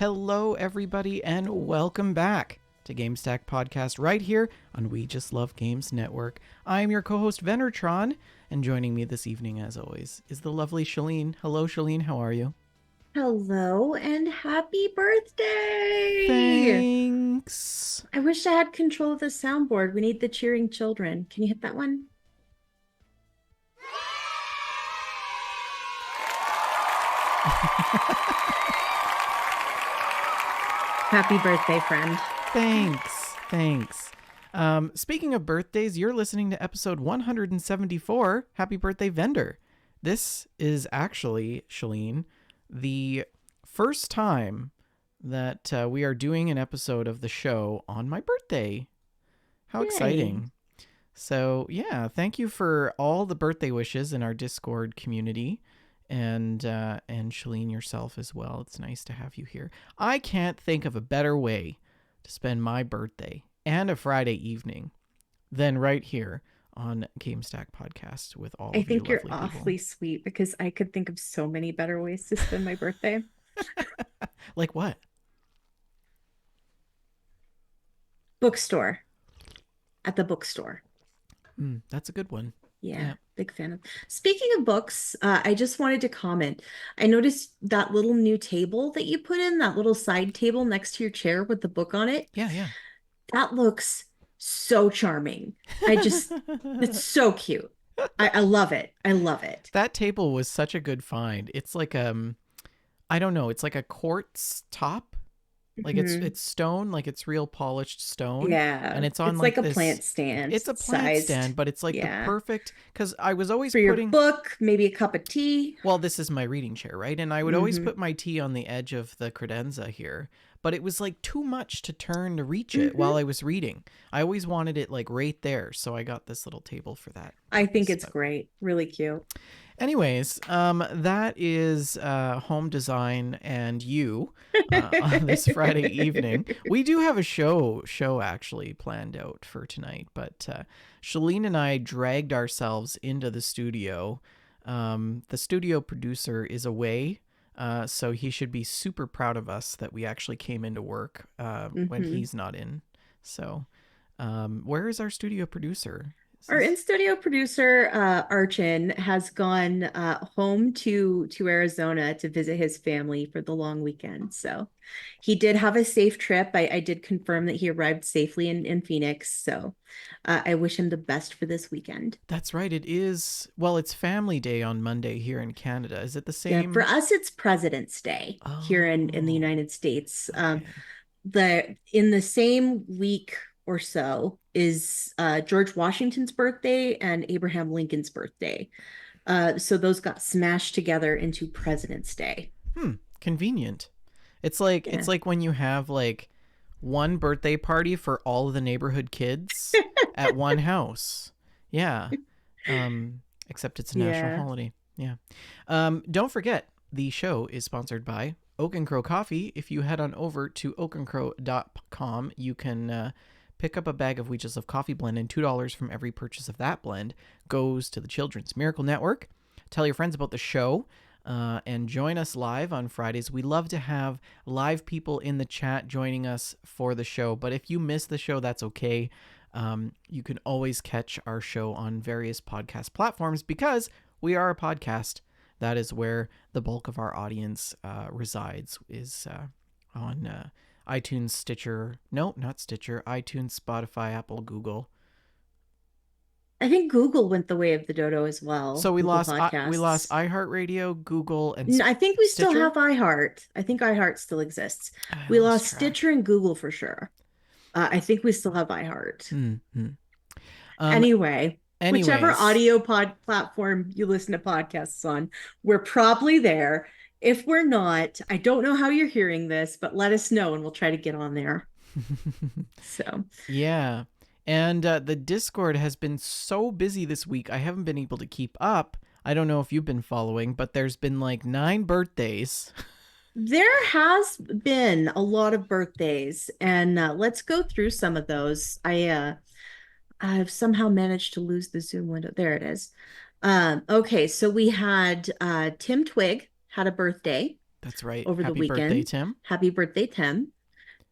Hello, everybody, and welcome back to GameStack Podcast right here on We Just Love Games Network. I'm your co-host, Venertron, and joining me this evening, as always, is the lovely Shalene. Hello, Shalene. How are you? Hello and happy birthday! Thanks. I wish I had control of the soundboard. We need the cheering children. Can you hit that one? Happy birthday, friend. Thanks. Speaking of birthdays, you're listening to episode 174. Happy birthday, Vendor. This is actually, Shalene, the first time that we are doing an episode of the show on my birthday. How Yay. exciting. So, yeah, thank you for all the birthday wishes in our Discord community. And Shalene yourself as well. It's nice to have you here. I can't think of a better way to spend my birthday and a Friday evening than right here on GameStack Podcast with all of you lovely people. I think you're awfully sweet because I could think of so many better ways to spend my birthday. Like what? Bookstore. At the bookstore. That's a good one. Yeah, big fan of. Speaking of books, I just wanted to comment. I noticed that little new table that you put in, that little side table next to your chair with the book on it. Yeah. That looks so charming. It's so cute. I love it. I love it. That table was such a good find. It's like I don't know, it's like a quartz top. Like it's stone, like it's real polished stone. Yeah. And it's on it's like a this plant stand. It's a plant stand, but it's like the perfect, because I was always for your book, maybe a cup of tea. Well, this is my reading chair, right? And I would always put my tea on the edge of the credenza here, but it was like too much to turn to reach it while I was reading. I always wanted it like right there, so I got this little table for that. I think it's great. Really cute. Anyways, that is home design and you on this Friday evening. We do have a show actually planned out for tonight, but Shalene and I dragged ourselves into the studio. The studio producer is away, so he should be super proud of us that we actually came into work when he's not in. So where is our studio producer? Our in-studio producer, Archin, has gone home to Arizona to visit his family for the long weekend. So he did have a safe trip. I did confirm that he arrived safely in Phoenix. So I wish him the best for this weekend. That's right. It is. Well, it's Family Day on Monday here in Canada. Is it the same? Yeah, for us, it's President's Day here in the United States. Okay. In the same week or so is George Washington's birthday and Abraham Lincoln's birthday. So those got smashed together into President's Day. Convenient. It's like when you have like one birthday party for all of the neighborhood kids at one house. Yeah. Except it's a national holiday. Yeah. Don't forget, the show is sponsored by Oak and Crow Coffee. If you head on over to oakandcrow.com, you can pick up a bag of We Just Love Coffee blend, and $2 from every purchase of that blend goes to the Children's Miracle Network. Tell your friends about the show and join us live on Fridays. We love to have live people in the chat joining us for the show, but if you miss the show, that's okay. You can always catch our show on various podcast platforms because we are a podcast. That is where the bulk of our audience resides, is on iTunes, Stitcher. No, not Stitcher. iTunes, Spotify, Apple, Google. I think Google went the way of the dodo as well. So we lost iHeartRadio, Google, and I think we still Stitcher? have iHeart. I think iHeart still exists. We lost Stitcher and Google for sure. I think we still have iHeart. Anyway, whichever audio platform you listen to podcasts on, we're probably there. If we're not, I don't know how you're hearing this, but let us know and we'll try to get on there. So yeah. And the Discord has been so busy this week, I haven't been able to keep up. I don't know if you've been following, but there's been like 9 birthdays. There has been a lot of birthdays, and let's go through some of those. I've somehow managed to lose the Zoom window. There it is. Okay, so we had Tim Twig had a birthday. That's right. over the Happy birthday, weekend. Tim. Happy birthday, Tim.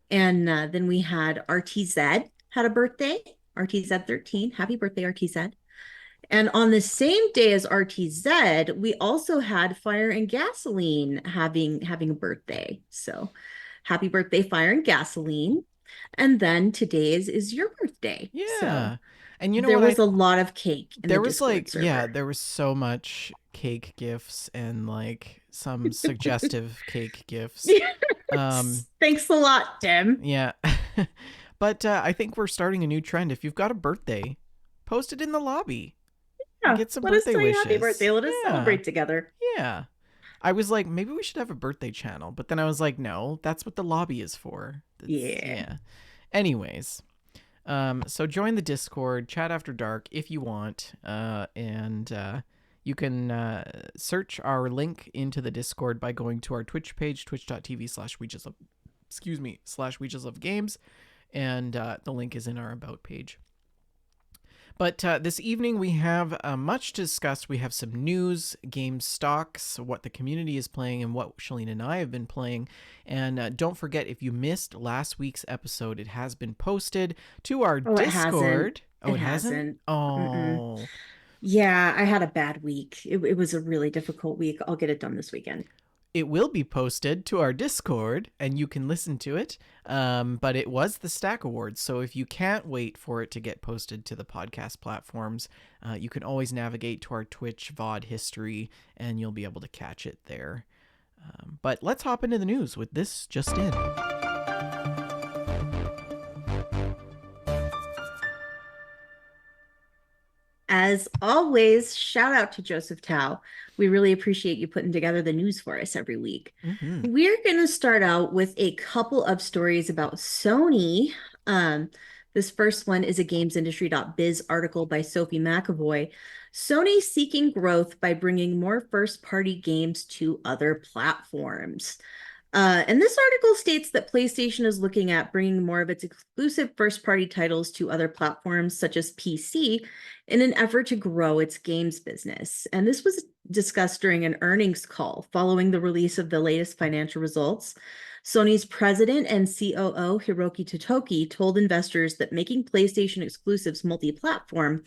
And then we had RTZ had a birthday, RTZ 13. Happy birthday, RTZ. And on the same day as RTZ, we also had Fire and Gasoline having a birthday. So happy birthday, Fire and Gasoline. And then today's is your birthday. So Yeah. And you know there what was a lot of cake in the there was Discord like, yeah, server. there was so much cake gifts and like some suggestive cake gifts. Um Thanks a lot, Tim. yeah. But I think we're starting a new trend. If you've got a birthday, post it in the lobby and Yeah, get some let us birthday tell you happy wishes. birthday. Let us Yeah. celebrate together. Yeah. I was like, maybe we should have a birthday channel, but then I was like, no, that's what the lobby is for. That's Yeah. yeah. Anyways, so join the Discord, chat after dark if you want, and you can search our link into the Discord by going to our Twitch page, twitch.tv/we excuse me /we just love games, and the link is in our about page. But this evening we have much to discuss. We have some news, game stocks, what the community is playing, and what Shalene and I have been playing. And don't forget, if you missed last week's episode, it has been posted to our Oh, it hasn't. Discord. Oh, It it hasn't? hasn't. Mm-mm. Oh. Yeah, I had a bad week. It was a really difficult week. I'll get it done this weekend. It will be posted to our Discord and you can listen to it. But it was the Stack Awards. So if you can't wait for it to get posted to the podcast platforms, you can always navigate to our Twitch VOD history and you'll be able to catch it there. But let's hop into the news with this just in. As always, shout out to Joseph Tao. We really appreciate you putting together the news for us every week. Mm-hmm. We're going to start out with a couple of stories about Sony. Um, this first one is a gamesindustry.biz article by Sophie McAvoy. Sony seeking growth by bringing more first party games to other platforms. And this article states that PlayStation is looking at bringing more of its exclusive first party titles to other platforms, such as PC, in an effort to grow its games business. And this was discussed during an earnings call following the release of the latest financial results. Sony's president and COO, Hiroki Totoki, told investors that making PlayStation exclusives multi platform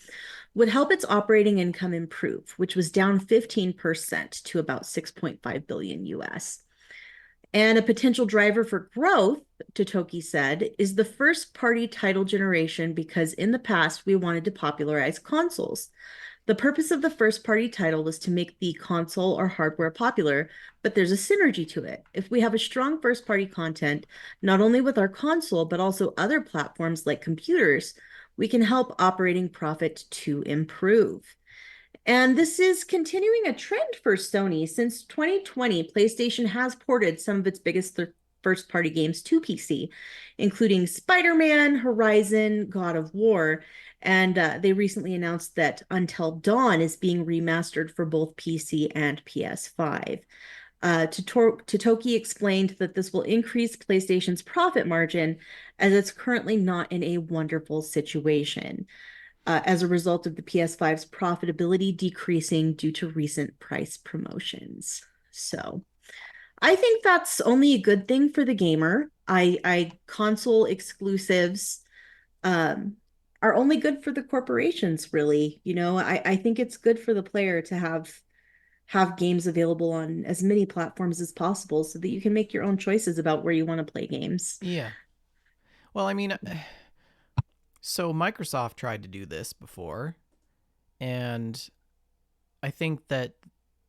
would help its operating income improve, which was down 15% to about 6.5 billion US. And a potential driver for growth, Totoki said, is the first party title generation because in the past we wanted to popularize consoles. The purpose of the first party title was to make the console or hardware popular, but there's a synergy to it. If we have a strong first party content, not only with our console, but also other platforms like computers, we can help operating profit to improve. And this is continuing a trend for Sony. Since 2020, PlayStation has ported some of its biggest first party games to PC, including Spider Man, Horizon, God of War. And they recently announced that Until Dawn is being remastered for both PC and PS5. Totoki explained that this will increase PlayStation's profit margin as it's currently not in a wonderful situation as a result of the PS5's profitability decreasing due to recent price promotions. So I think that's only a good thing for the gamer. I console exclusives um, are only good for the corporations, really. I think it's good for the player to have games available on as many platforms as possible so that you can make your own choices about where you want to play games. Yeah. Well, I mean, so Microsoft tried to do this before, and I think that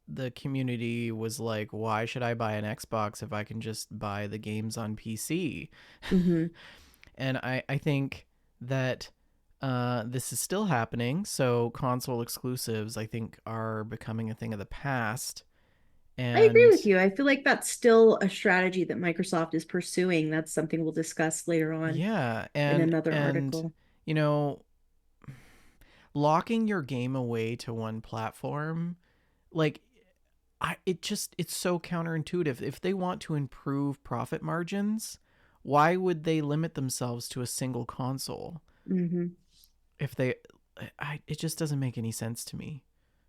the community was like, why should I buy an Xbox if I can just buy the games on PC? Mm-hmm. And I think that this is still happening. So console exclusives, I think, are becoming a thing of the past. I agree And with you. I feel like that's still a strategy that Microsoft is pursuing. That's something we'll discuss later on yeah, in and another and article. you know, locking your game away to one platform, like it's so counterintuitive. If they want to improve profit margins, why would they limit themselves to a single console? Hmm. If they it just doesn't make any sense to me.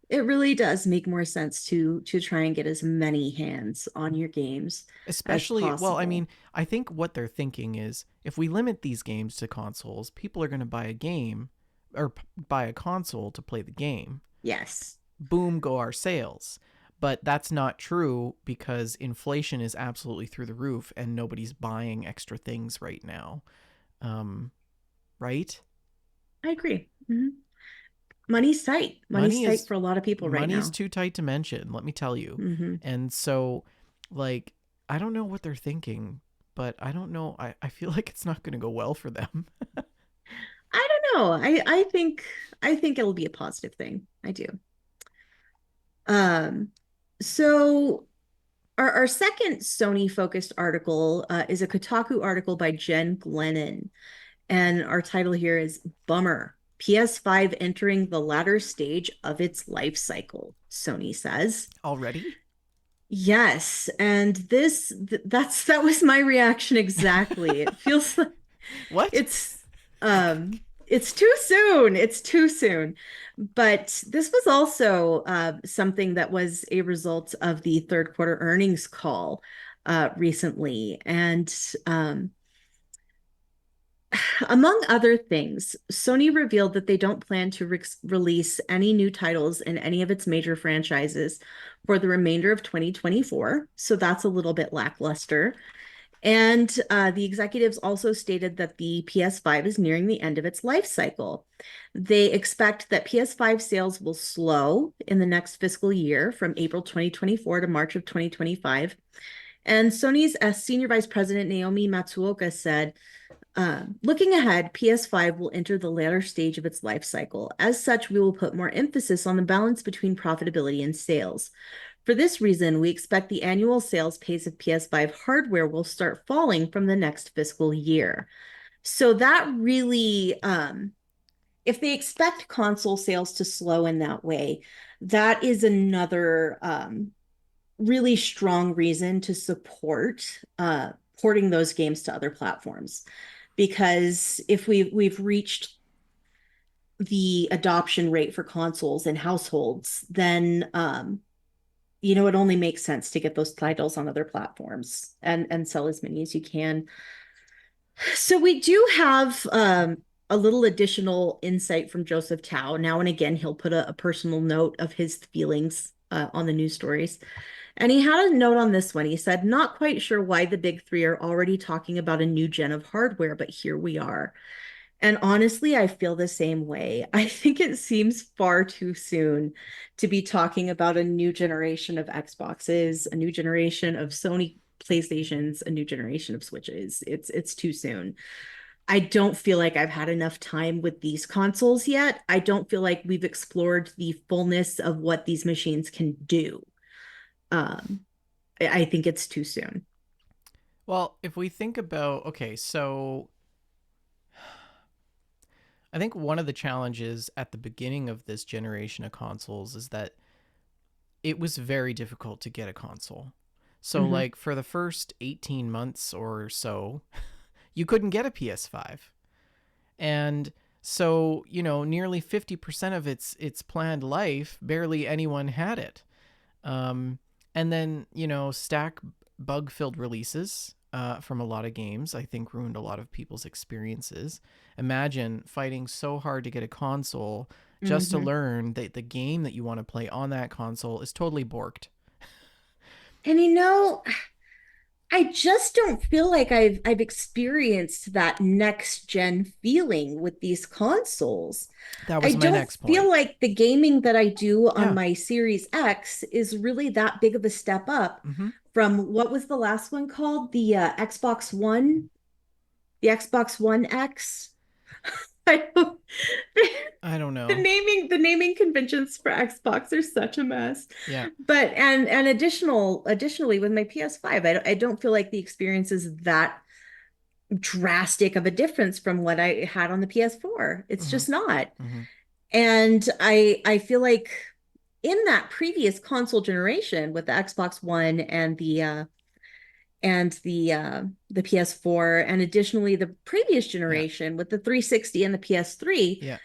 It really does make more sense to try and get as many hands on your games as Especially, well, I possible. mean, I think what they're thinking is if we limit these games to consoles, people are going to buy a game or buy a console to play the game. Yes, Boom, go our sales. But that's not true because inflation is absolutely through the roof and nobody's buying extra things right now. Um, right? I agree. Money's tight. Money's Money tight is for a lot of people right money's now. too tight to mention, let me tell you. Hmm. And so, like, I don't know what they're thinking, but I don't know. I feel like it's not going to go well for them. I don't know. I think it'll be a positive thing. I do. Um, so our second Sony focused article is a Kotaku article by Jen Glennon. And our title here is Bummer. PS5 entering the latter stage of its life cycle, Sony says. Already? Yes, and that was my reaction exactly. It feels like What? it's it's too soon. It's too soon. But this was also something that was a result of the third quarter earnings call recently. And among other things, Sony revealed that they don't plan to release any new titles in any of its major franchises for the remainder of 2024. So that's a little bit lackluster. And the executives also stated that the PS5 is nearing the end of its life cycle. They expect that PS5 sales will slow in the next fiscal year from April 2024 to March of 2025. And Sony's senior vice president, Naomi Matsuoka, said, looking ahead, PS5 will enter the latter stage of its life cycle. As such, we will put more emphasis on the balance between profitability and sales. For this reason, we expect the annual sales pace of PS5 hardware will start falling from the next fiscal year. So that really, if they expect console sales to slow in that way, that is another really strong reason to support porting those games to other platforms. Because if we've reached the adoption rate for consoles in households, then it only makes sense to get those titles on other platforms and sell as many as you can. So we do have a little additional insight from Joseph Tao. Now and again, he'll put a personal note of his feelings on the news stories. And he had a note on this one. He said, not quite sure why the big three are already talking about a new gen of hardware, but here we are. And honestly, I feel the same way. I think it seems far too soon to be talking about a new generation of Xboxes, a new generation of Sony PlayStations, a new generation of Switches. It's too soon. I don't feel like I've had enough time with these consoles yet. I don't feel like we've explored the fullness of what these machines can do. Um, I think it's too soon. Well, if we think about, okay, so I think one of the challenges at the beginning of this generation of consoles is that it was very difficult to get a console. So, Mm-hmm. like, for the first 18 months or so, you couldn't get a PS5. And so, nearly 50% of its planned life, barely anyone had it. Um, and then, stack bug filled releases from a lot of games, I think ruined a lot of people's experiences. Imagine fighting so hard to get a console just to Mm-hmm. learn that the game that you want to play on that console is totally borked. And I just don't feel like I've experienced that next gen feeling with these consoles. That I was my don't next feel point. like the gaming that I do on Yeah. my Series X is really that big of a step up Mm-hmm. from what was the last one called? The Xbox One X. I don't, I don't the know. naming conventions for Xbox are such a mess. Yeah. But and additionally with my PS5, I don't feel like the experience is that drastic of a difference from what I had on the PS4. It's Mm-hmm. just not. Mm-hmm. And I feel like in that previous console generation with the Xbox One and the PS4, and additionally the previous Yeah. generation with the 360 and the PS3, Yeah.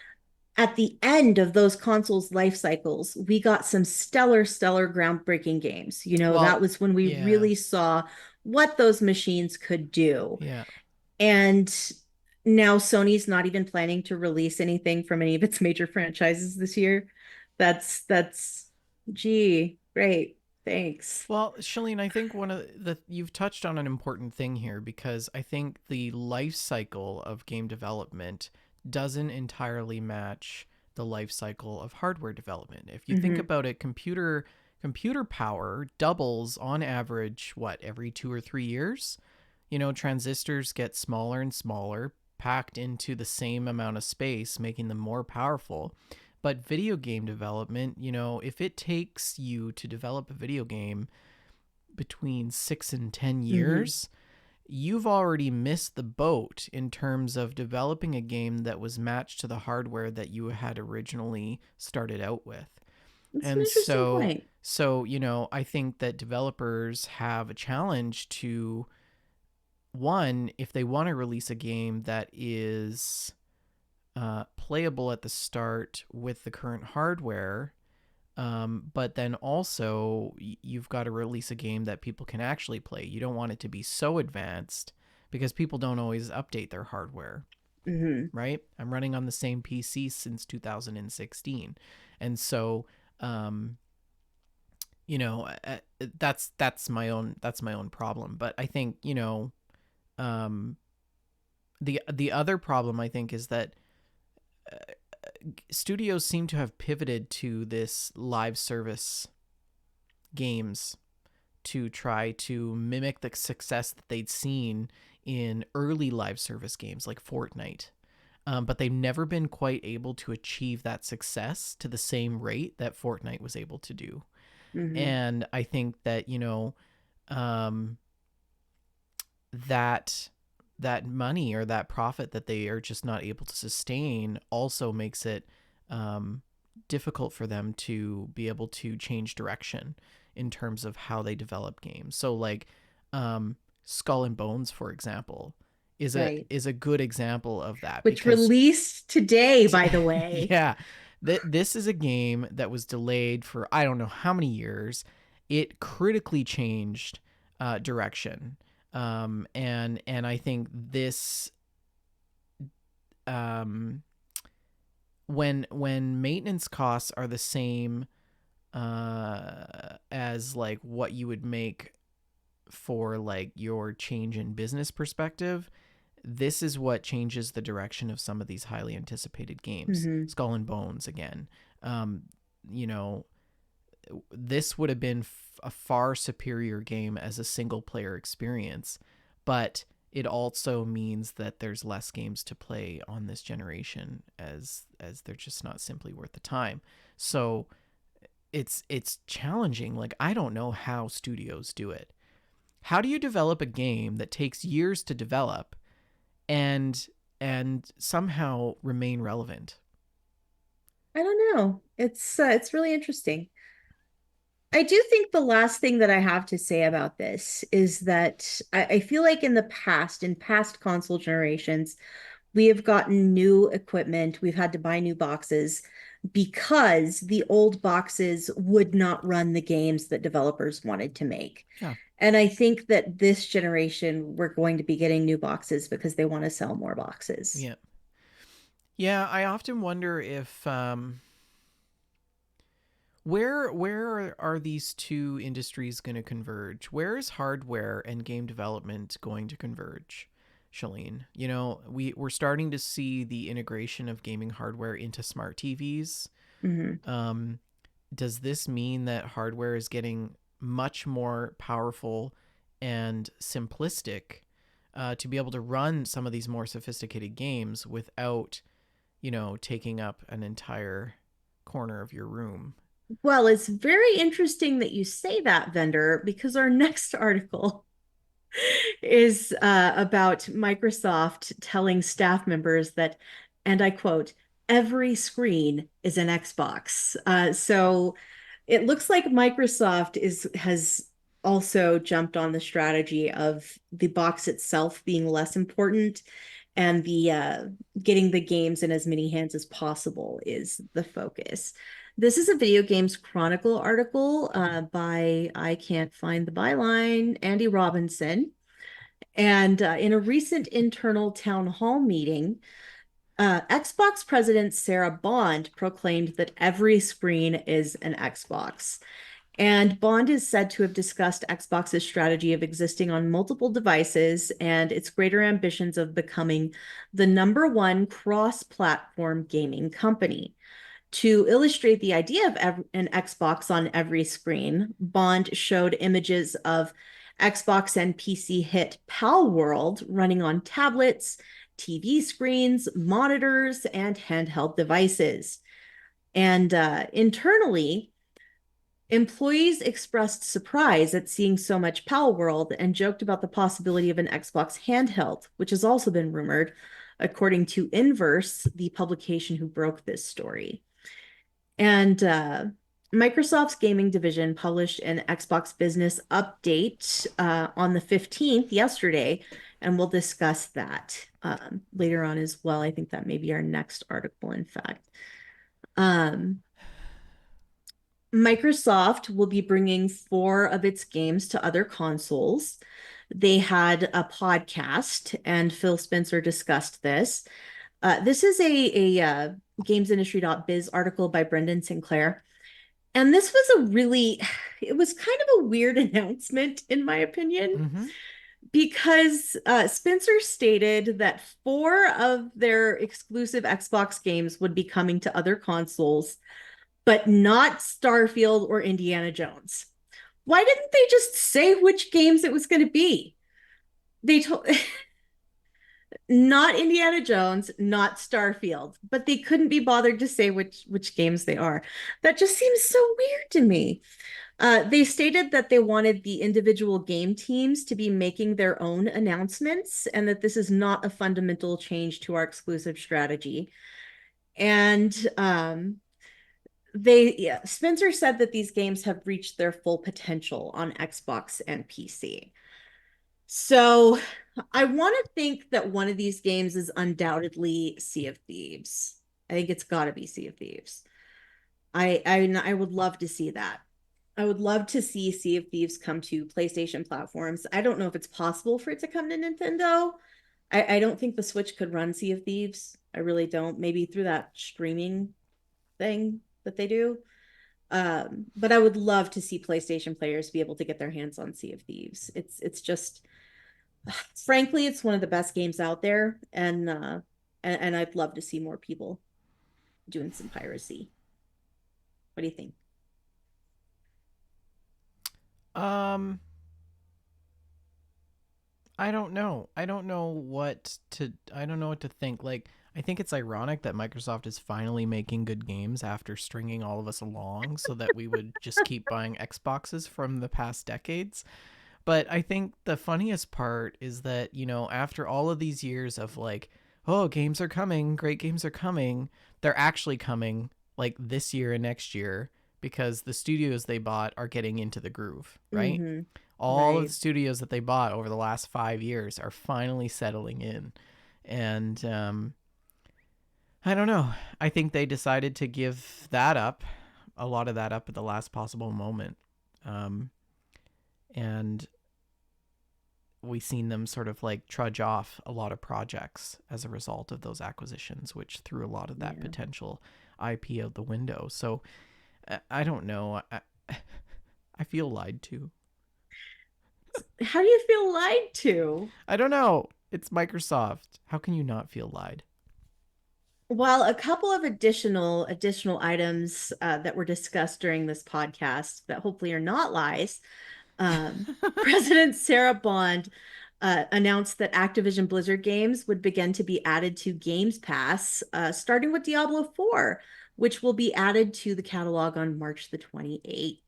at the end of those consoles' life cycles, we got some stellar, groundbreaking games. You know, that Well, was when we yeah, really saw what those machines could do. yeah. And now Sony's not even planning to release anything from any of its major franchises this year. That's gee, great. Thanks. Well, Shalene, I think one of the you've touched on an important thing here because I think the life cycle of game development doesn't entirely match the life cycle of hardware development. If you think Mm-hmm. about it, computer power doubles on average what every 2 or 3 years. You know, transistors get smaller and smaller, packed into the same amount of space, making them more powerful. But video game development, you know, if it takes you to develop a video game between 6 and 10 Mm-hmm. years, you've already missed the boat in terms of developing a game that was matched to the hardware that you had originally started out with. That's an And interesting so, point. you know, I think that developers have a challenge to one, if they want to release a game that is playable at the start with the current hardware, but then also you've got to release a game that people can actually play. You don't want it to be so advanced because people don't always update their hardware, Mm-hmm. right? I'm running on the same PC since 2016, and so um, you know that's my own problem. But I think you know um, the other problem I think is that studios seem to have pivoted to this live service games to try to mimic the success that they'd seen in early live service games like Fortnite. But they've never been quite able to achieve that success to the same rate that Fortnite was able to do. Mm-hmm. And I think that, you know, um, that that money or that profit that they are just not able to sustain also makes it um, difficult for them to be able to change direction in terms of how they develop games. So like Skull and Bones, for example, Right. is a good example of that Which because released today, by the way. yeah, this is a game that was delayed for I don't know how many years. It critically changed direction, and I think this um, when maintenance costs are the same as like what you would make for like your change in business perspective, this is what changes the direction of some of these highly anticipated games. Mm-hmm. Skull and Bones again. Um, you know, this would have been a far superior game as a single player experience, but it also means that there's less games to play on this generation as they're just not simply worth the time. So it's challenging. Like I don't know how studios do it. How do you develop a game that takes years to develop and somehow remain relevant? I don't know. It's really interesting. I do think the last thing that I have to say about this is that I feel like in past console generations, we have gotten new equipment. We've had to buy new boxes because the old boxes would not run the games that developers wanted to make. Yeah. And I think that this generation, we're going to be getting new boxes because they want to sell more boxes. Yeah. Yeah, I often wonder if where are these two industries going to converge? Where is hardware and game development going to converge? Shalene, you know, we're starting to see the integration of gaming hardware into smart TVs. Hmm. Um, does this mean that hardware is getting much more powerful and simplistic to be able to run some of these more sophisticated games without, you know, taking up an entire corner of your room? Well, it's very interesting that you say that, Vendor, because our next article is about Microsoft telling staff members that, and I quote, every screen is an Xbox. So it looks like Microsoft is has also jumped on the strategy of the box itself being less important and the getting the games in as many hands as possible is the focus. This is a Video Games Chronicle article by, I can't find the byline, Andy Robinson. And in a recent internal town hall meeting, Xbox president Sarah Bond proclaimed that every screen is an Xbox. And Bond is said to have discussed Xbox's strategy of existing on multiple devices and its greater ambitions of becoming the number one cross platform gaming company. To illustrate the idea of an Xbox on every screen, Bond showed images of Xbox and PC hit Pal World running on tablets, TV screens, monitors, and handheld devices. And internally, employees expressed surprise at seeing so much Pal World and joked about the possibility of an Xbox handheld, which has also been rumored, according to Inverse, the publication who broke this story. And Microsoft's gaming division published an Xbox business update on the 15th, yesterday, and we'll discuss that later on as well. I think that may be our next article, in fact. Microsoft will be bringing 4 of its games to other consoles. They had a podcast, and Phil Spencer discussed this. This is a gamesindustry.biz article by Brendan Sinclair. And this was it was kind of a weird announcement, in my opinion, Mm-hmm. because Spencer stated that 4 of their exclusive Xbox games would be coming to other consoles, but not Starfield or Indiana Jones. Why didn't they just say which games it was going to be? They told not Indiana Jones, not Starfield, but they couldn't be bothered to say which games they are. That just seems so weird to me. They stated that they wanted the individual game teams to be making their own announcements and that this is not a fundamental change to our exclusive strategy. And Spencer said that these games have reached their full potential on Xbox and PC. So I want to think that one of these games is undoubtedly Sea of Thieves. I think it's got to be Sea of Thieves. I would love to see that. I would love to see Sea of Thieves come to PlayStation platforms. I don't know if it's possible for it to come to Nintendo. I don't think the Switch could run Sea of Thieves. I really don't. Maybe through that streaming thing that they do. But I would love to see PlayStation players be able to get their hands on Sea of Thieves. It's just, frankly, it's one of the best games out there, and I'd love to see more people doing some piracy. What do you think? Um, I don't know. I don't know what to think. Like, I think it's ironic that Microsoft is finally making good games after stringing all of us along so that we would just keep buying Xboxes from the past decades. But I think the funniest part is that, after all of these years of like, oh, games are coming, great games are coming, they're actually coming like this year and next year because the studios they bought are getting into the groove, right? Mm-hmm. All of Right. the studios that they bought over the last 5 years are finally settling in. And I don't know. I think they decided to give that up, a lot of that up at the last possible moment. Um, and we've seen them sort of like trudge off a lot of projects as a result of those acquisitions, which threw a lot of that Yeah. potential IP out the window. So I don't know. I feel lied to. How do you feel lied to? I don't know. It's Microsoft. How can you not feel lied? Well, a couple of additional items that were discussed during this podcast that hopefully are not lies. President Sarah Bond announced that Activision Blizzard games would begin to be added to Games Pass, starting with Diablo 4, which will be added to the catalog on March the 28th.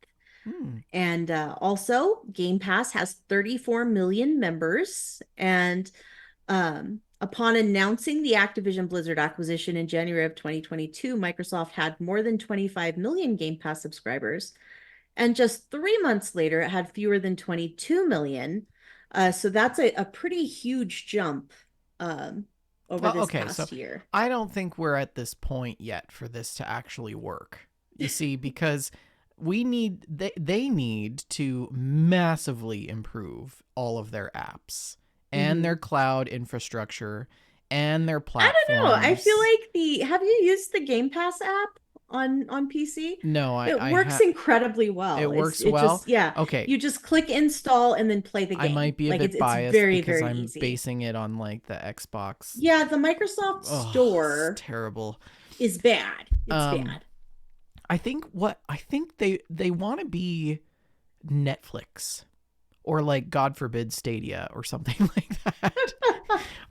Hmm. And also, Game Pass has 34 million members. And upon announcing the Activision Blizzard acquisition in January of 2022, Microsoft had more than 25 million Game Pass subscribers. And just 3 months later, it had fewer than 22 million. So that's a pretty huge jump. Um, over Well, this okay, so past year. I don't think we're at this point yet for this to actually work. You see, because they need to massively improve all of their apps and their Hmm. cloud infrastructure and their I don't know. I feel platforms. like the have you used the Game Pass app on PC? No, It works incredibly well. it works It well. just yeah, Okay, you just click install and then play the I game. might be a Like bit it's biased very because very I'm easy. basing it on like the Xbox. Yeah, the Microsoft Oh, it's Store terrible. is bad. It's Um, bad. I think they want to be Netflix or like God forbid Stadia or something like that.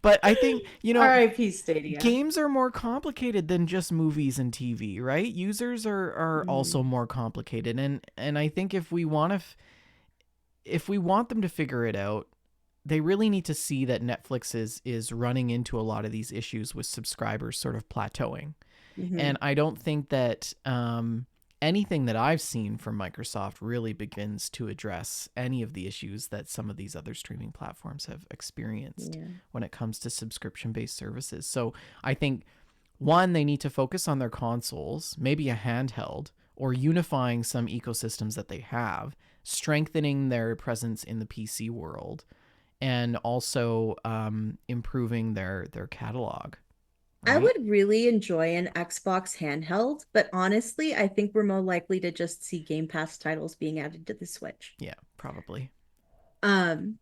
But I think, R.I.P. Stadia. games are more complicated than just movies and TV, right? Users are also Mhm. more complicated, and I think if we want them to figure it out, they really need to see that Netflix is running into a lot of these issues with subscribers sort of plateauing. And Mhm. I don't think that anything that I've seen from Microsoft really begins to address any of the issues that some of these other streaming platforms have experienced Yeah. when it comes to subscription based services. So I think, one, they need to focus on their consoles, maybe a handheld, or unifying some ecosystems that they have, strengthening their presence in the PC world, and also improving their catalog, I right? would really enjoy an Xbox handheld, but honestly, I think we're more likely to just see Game Pass titles being added to the Switch. Yeah, probably. Um,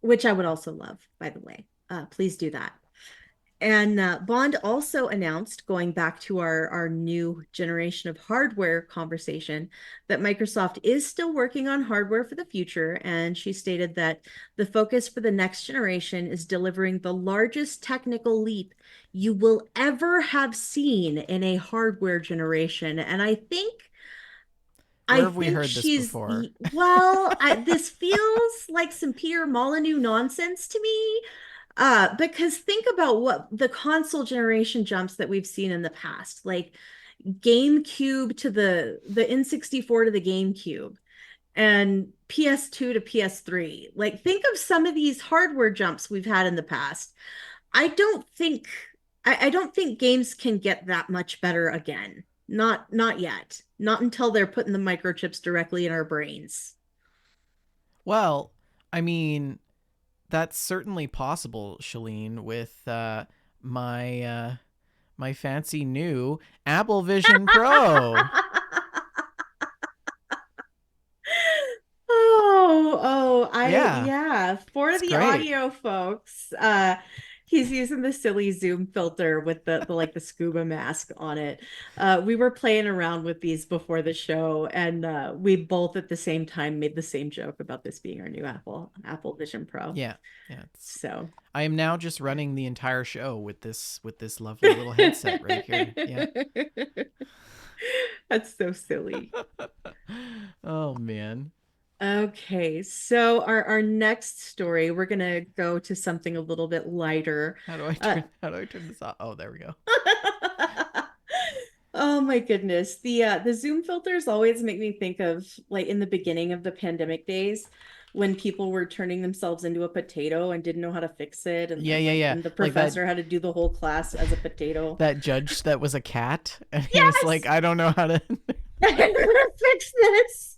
which I would also love, by the way. Please do that. And Bond also announced, going back to our new generation of hardware conversation, that Microsoft is still working on hardware for the future. And she stated that the focus for the next generation is delivering the largest technical leap you will ever have seen in a hardware generation. And I Where have we think heard this she's before? this feels like some Peter Molyneux nonsense to me. Because think about what the console generation jumps that we've seen in the past, like GameCube to the N64 to the GameCube and PS2 to PS3. Like think of some of these hardware jumps we've had in the past. I don't think I don't think games can get that much better again. Not yet. Not until they're putting the microchips directly in our brains. Well, I mean, that's certainly possible, Shalene, with my fancy new Apple Vision Pro. Yeah, Yeah. For it's the great. audio folks, he's using the silly Zoom filter with the like the scuba mask on it. We were playing around with these before the show, and we both at the same time made the same joke about this being our new Apple Vision Pro. Yeah, yeah. So I am now just running the entire show with this lovely little headset right here. Yeah. that's so silly. Oh man. Okay, so our next story, we're gonna go to something a little bit lighter. Uh, How do I turn this off? Oh, there we go. oh my goodness, the Zoom filters always make me think of like in the beginning of the pandemic days when people were turning themselves into a potato and didn't know how to fix it, and Yeah, then yeah, like yeah. and the Like that professor had to do the whole class as a potato. that judge that was a cat and he was like, Yes, I don't know how to I know how to fix this.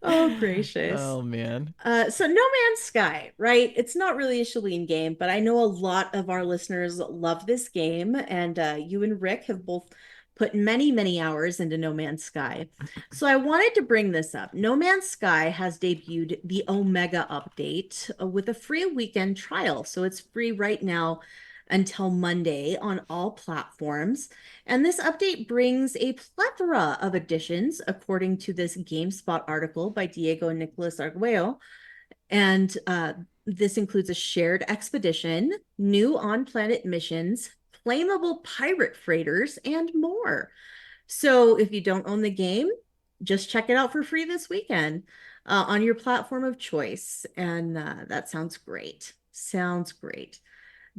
Oh gracious. Oh man. So No Man's Sky, right? It's not really a Shalene game, but I know a lot of our listeners love this game, and you and Rick have both put many, many hours into No Man's Sky. So I wanted to bring this up. No Man's Sky has debuted the Omega update with a free weekend trial. So it's free right now until Monday on all platforms. And this update brings a plethora of additions, according to this GameSpot article by Diego Nicolas Arguello. And this includes a shared expedition, new on planet missions, flammable pirate freighters, and more. So if you don't own the game, just check it out for free this weekend on your platform of choice. And that sounds great. Sounds great.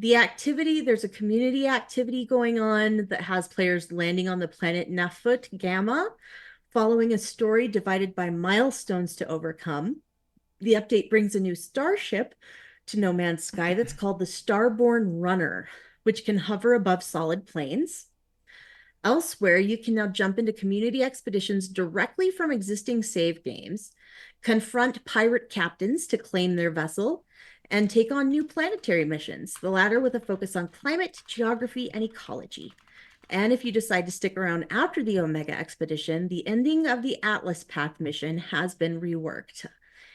The activity, there's a community activity going on that has players landing on the planet Nafut Gamma, following a story divided by milestones to overcome. The update brings a new starship to No Man's Sky that's called the Starborn Runner, which can hover above solid plains. Elsewhere, you can now jump into community expeditions directly from existing save games, confront pirate captains to claim their vessel, and take on new planetary missions, the latter with a focus on climate, geography, and ecology. And if you decide to stick around after the Omega expedition, the ending of the Atlas Path mission has been reworked.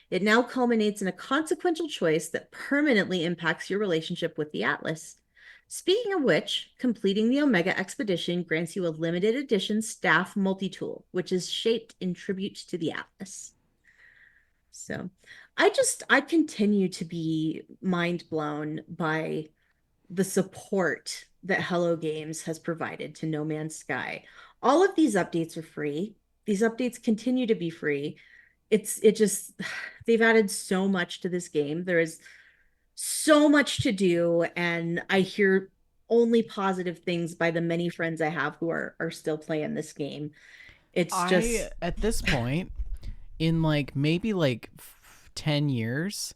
It now culminates in a consequential choice that permanently impacts your relationship with the Atlas. Speaking of which, completing the Omega expedition grants you a limited edition staff multi-tool, which is shaped in tribute to the Atlas. So I continue to be mind blown by the support that Hello Games has provided to No Man's Sky. All of these updates are free. These updates continue to be free. It just they've added so much to this game. There is so much to do, and I hear only positive things by the many friends I have who are still playing this game. It's I just at this point in like maybe like 10 years,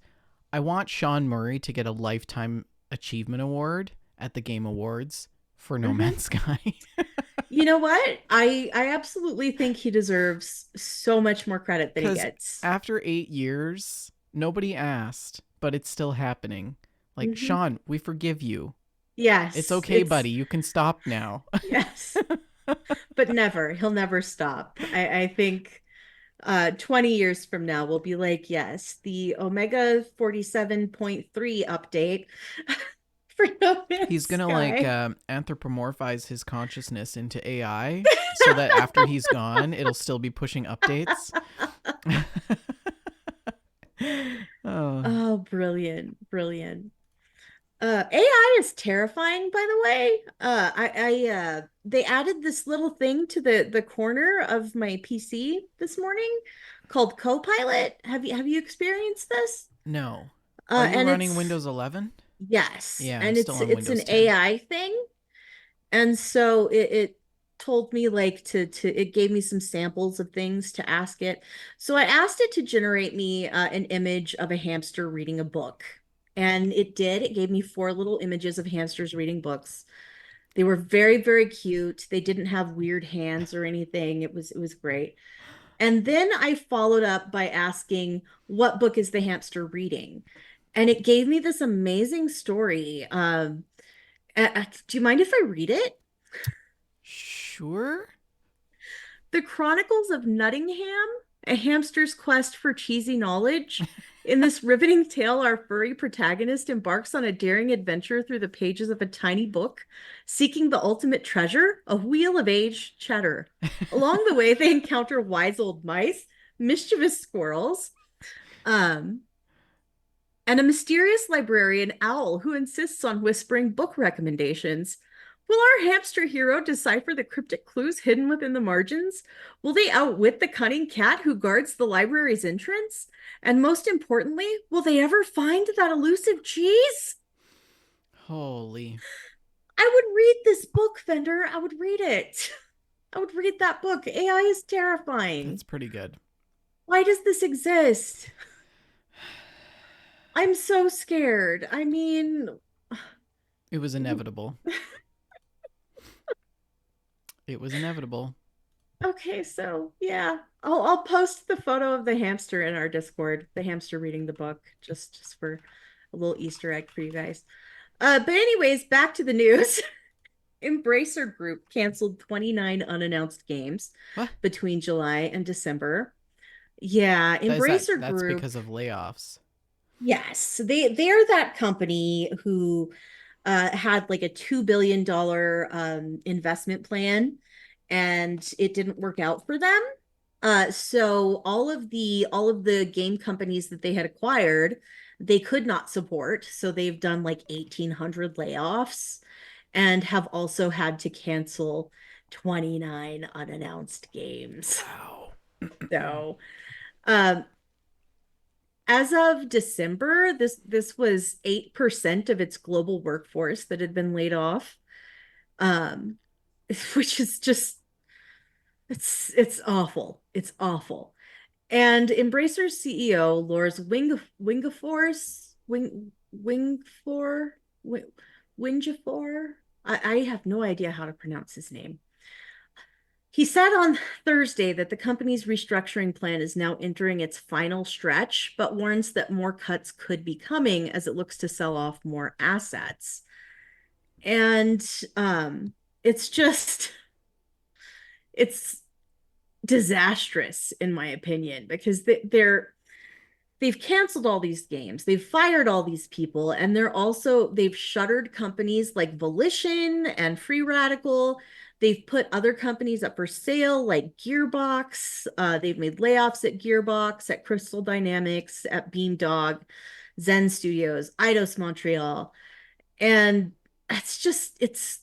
I want Sean Murray to get a lifetime achievement award at the Game Awards for No mhm. Man's Sky. You know what? I absolutely think he deserves so much more credit than he Cuz gets. after 8 years, nobody asked, but it's still happening. Like, Mhm. Sean, we forgive you. It's Yes, okay, it's buddy. You can stop now. yes, but never. He'll never stop. I think 20 years from now we'll be like, yes, the Omega 47.3 update for No Man's He's gonna like Sky. anthropomorphize his consciousness into AI so that after he's gone, it'll still be pushing updates. Oh, Oh, brilliant, brilliant. AI is terrifying, by the way. They added this little thing to the corner of my PC this morning called Copilot. Have you experienced this? no. Are you And running it's Windows 11? yes, Yeah, I'm and still on it's an Windows 10. AI thing. And so it told me like to it gave me some samples of things to ask it. So I asked it to generate me an image of a hamster reading a book. And it did. It gave me four little images of hamsters reading books. They were very, very cute. They didn't have weird hands or anything. It was great. And then I followed up by asking, what book is the hamster reading? And it gave me this amazing story. Do you mind if I read it? Sure. The Chronicles of Nuttingham, a hamster's quest for cheesy knowledge. In this riveting tale, our furry protagonist embarks on a daring adventure through the pages of a tiny book, seeking the ultimate treasure, a wheel of age cheddar. Along the way, they encounter wise old mice, mischievous squirrels, um, and a mysterious librarian owl who insists on whispering book recommendations. Will our hamster hero decipher the cryptic clues hidden within the margins? Will they outwit the cunning cat who guards the library's entrance? And most importantly, will they ever find that elusive cheese? Holy. I would read this book, Fender. I would read it. I would read that book. AI is terrifying. That's pretty good. Why does this exist? I'm so scared. I mean, It was inevitable. It was inevitable. okay, so yeah, I'll post the photo of the hamster in our Discord, the hamster reading the book, just for a little Easter egg for you guys. But anyways, back to the news. Embracer Group canceled 29 unannounced games What? between July and December. Yeah, That is that Embracer that's Group. because of layoffs. Yes, they're that company who had like a $2 billion investment plan, and it didn't work out for them. So all of the game companies that they had acquired, they could not support. So they've done like 1,800 layoffs and have also had to cancel 29 unannounced games. Wow. So um, as of December, this was 8% of its global workforce that had been laid off, um, which is just it's awful. It's awful. And Embracer's CEO, Lars Wing Wingefors, Wing Wingfor, Winjafor. I have no idea how to pronounce his name. He said on Thursday that the company's restructuring plan is now entering its final stretch, but warns that more cuts could be coming as it looks to sell off more assets. And it's just, it's disastrous in my opinion because they've canceled all these games, they've fired all these people, and they've shuttered companies like Volition and Free Radical. They've put other companies up for sale like Gearbox. They've made layoffs at Gearbox, at Crystal Dynamics, at Beamdog, Zen Studios, Eidos Montreal. And it's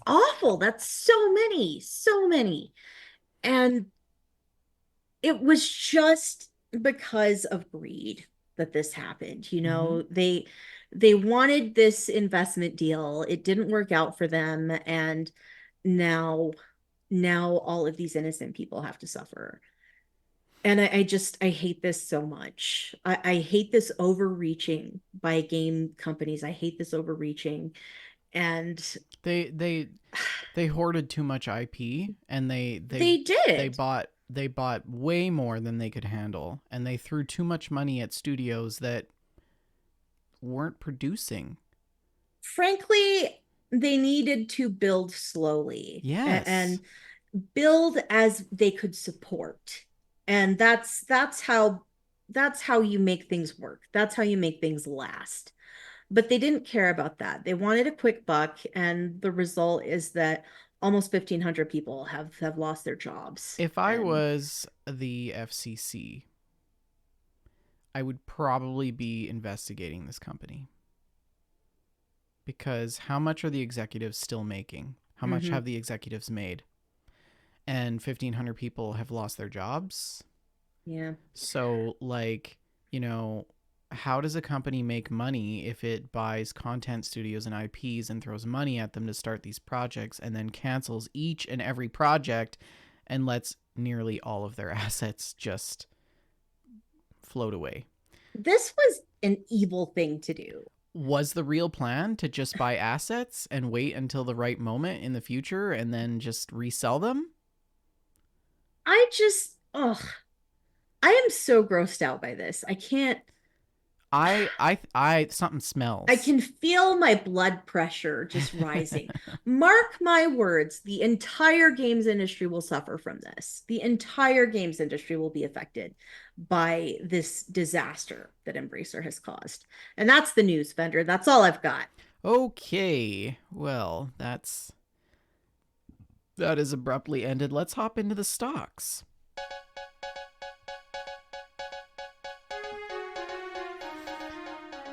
awful. That's so many. And it was just because of greed that this happened. Mm-hmm. They wanted this investment deal. It didn't work out for them, and now now all of these innocent people have to suffer. And I hate this so much. I hate this overreaching by game companies. I hate this overreaching. And They they they hoarded too much IP, and they they did. bought way more than they could handle, and they threw too much money at studios that weren't producing. Frankly, they needed to build slowly Yes. and build as they could support. And that's how you make things work. That's how you make things last. But they didn't care about that. They wanted a quick buck, and the result is that almost 1,500 people have lost their jobs. If I And was the FCC, I would probably be investigating this company, because how much are the executives still making? How much mm-hmm, have the executives made? And 1,500 people have lost their jobs. yeah. So, like, you know, how does a company make money if it buys content studios and IPs and throws money at them to start these projects and then cancels each and every project and lets nearly all of their assets just float away? This was an evil thing to do. Was the real plan to just buy assets and wait until the right moment in the future and then just resell them? Ugh, I am so grossed out by this. I can't, Something I smells. can feel my blood pressure just rising. Mark my words, the entire games industry will suffer from this. The entire games industry will be affected by this disaster that Embracer has caused. And that's the news, Vendor. That's all I've got. Okay, well, that is abruptly ended. Let's hop into the stocks.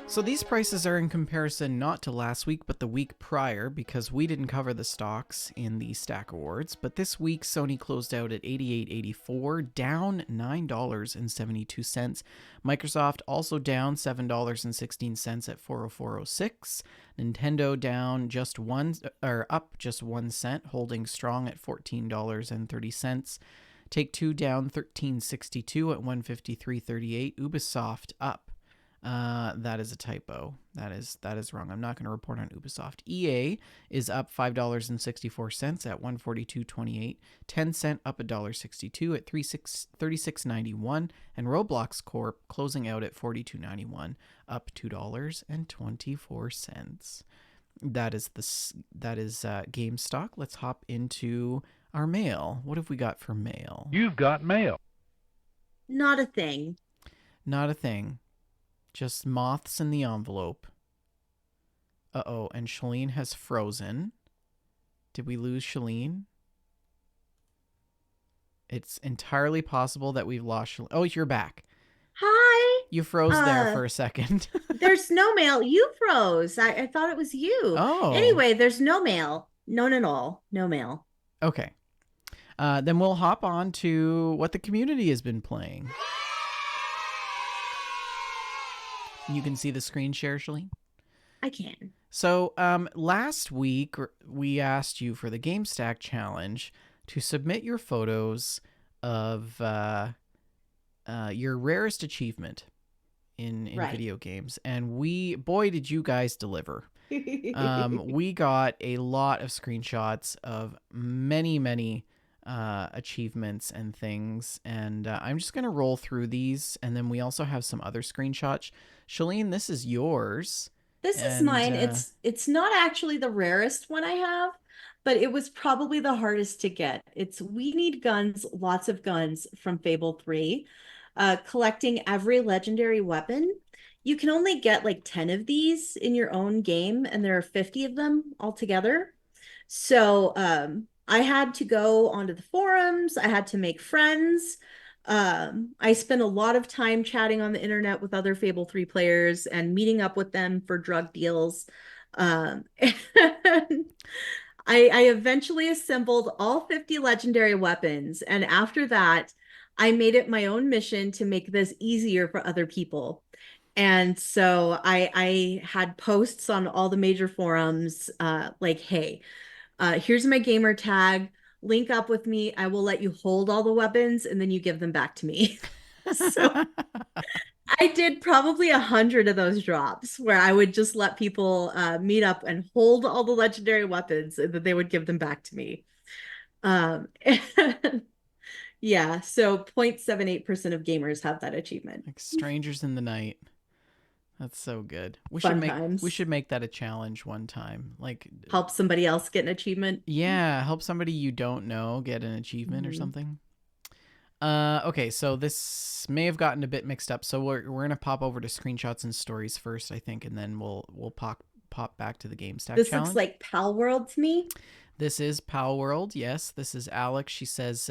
So these prices are in comparison not to last week, but the week prior, because we didn't cover the stocks in the Stack Awards. But this week, Sony closed out at $88.84, down $9.72. Microsoft also down $7.16 at 404.06. Nintendo down just one, or up just 1 cent, holding strong at $14.30. Take Two down $13.62 at 153.38. Ubisoft up. That is a typo. That is wrong. I'm not going to report on Ubisoft. EA is up $5.64 at 142.28. Tencent up $1.62 at 36.91, and Roblox Corp closing out at 42.91, up $2.24. That is GameStock. Let's hop into our mail. What have we got for mail? You've got mail. Not a thing. Not a thing. Just moths in the envelope. Uh-oh, and Shalene has frozen. Did we lose Shalene? It's entirely possible that we've lost Shalene. Oh, you're back. Hi. You froze there for a second. There's no mail. You froze. I thought it was you. Oh, Anyway, there's no mail. None at all. No mail. okay. Then we'll hop on to what the community has been playing. You can see the screen share, Shalene. I can. So last week, we asked you for the GameStack challenge to submit your photos of your rarest achievement. in Right. video games, and boy, did you guys deliver. We got a lot of screenshots of many achievements and things, and I'm just gonna roll through these, and then we also have some other screenshots. Shalene, this is yours, This is and mine. It's not actually the rarest one I have, but it was probably the hardest to get. It's We Need Guns, Lots of Guns from Fable 3. Collecting every legendary weapon. You can only get like 10 of these in your own game, and there are 50 of them altogether. So I had to go onto the forums, I had to make friends. I spent a lot of time chatting on the internet with other Fable 3 players and meeting up with them for drug deals. And I eventually assembled all 50 legendary weapons. And after that, I made it my own mission to make this easier for other people. And so I had posts on all the major forums like, hey, here's my gamer tag. Link up with me. I will let you hold all the weapons and then you give them back to me. So I did probably 100 of those drops where I would just let people meet up and hold all the legendary weapons and then they would give them back to me. And yeah, so 0.78% of gamers have that achievement. like strangers in the night. That's so good. Fun We times. should make that a challenge one time. Like, Help somebody else get an achievement. yeah, help somebody you don't know get an achievement or Mhm. something. Okay, so this may have gotten a bit mixed up. So we're gonna pop over to screenshots and stories first, I think, and then we'll pop back to the GameStack This looks challenge. like Pal World to me. This is Pal World. Yes, this is Alex. She says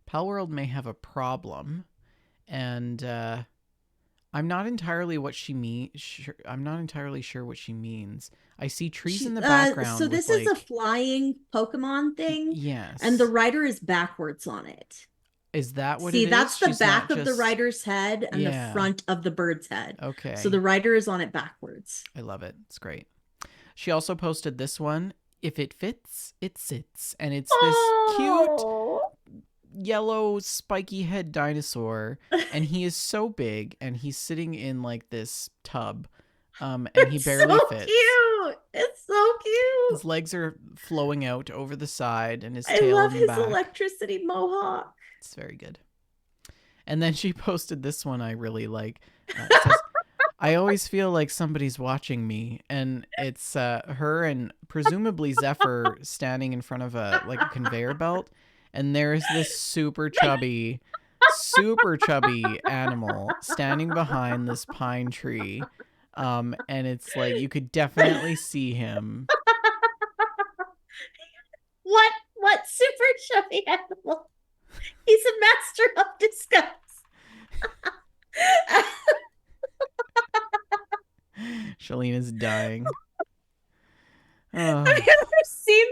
Pal World may have a problem, and I'm not entirely what she mean. I'm not entirely sure what she means. I see trees in the So background with this is a like, flying Pokemon thing, and the yes. rider is backwards on it. Is that what See, it is? that's the She's not back of the just, rider's head and the yeah. front of the bird's head. So Okay. the rider is on it backwards. I love it. It's great. She also posted this one. If it fits, it sits. And it's this cute Oh, yellow spiky head dinosaur, and he is so big, and he's sitting in like this tub, and he it's so barely fits. cute. It's so cute. His legs are flowing out over the side and his I tail love in the his back. electricity mohawk. It's very good. And then she posted this one I really like. It says, I always feel like somebody's watching me, and it's her and presumably Zephyr standing in front of a conveyor belt, and there's this super chubby animal standing behind this pine tree, and it's like you could definitely see him. What super chubby animal? He's a master of disguise. Shalina's dying. Have Oh, you ever seen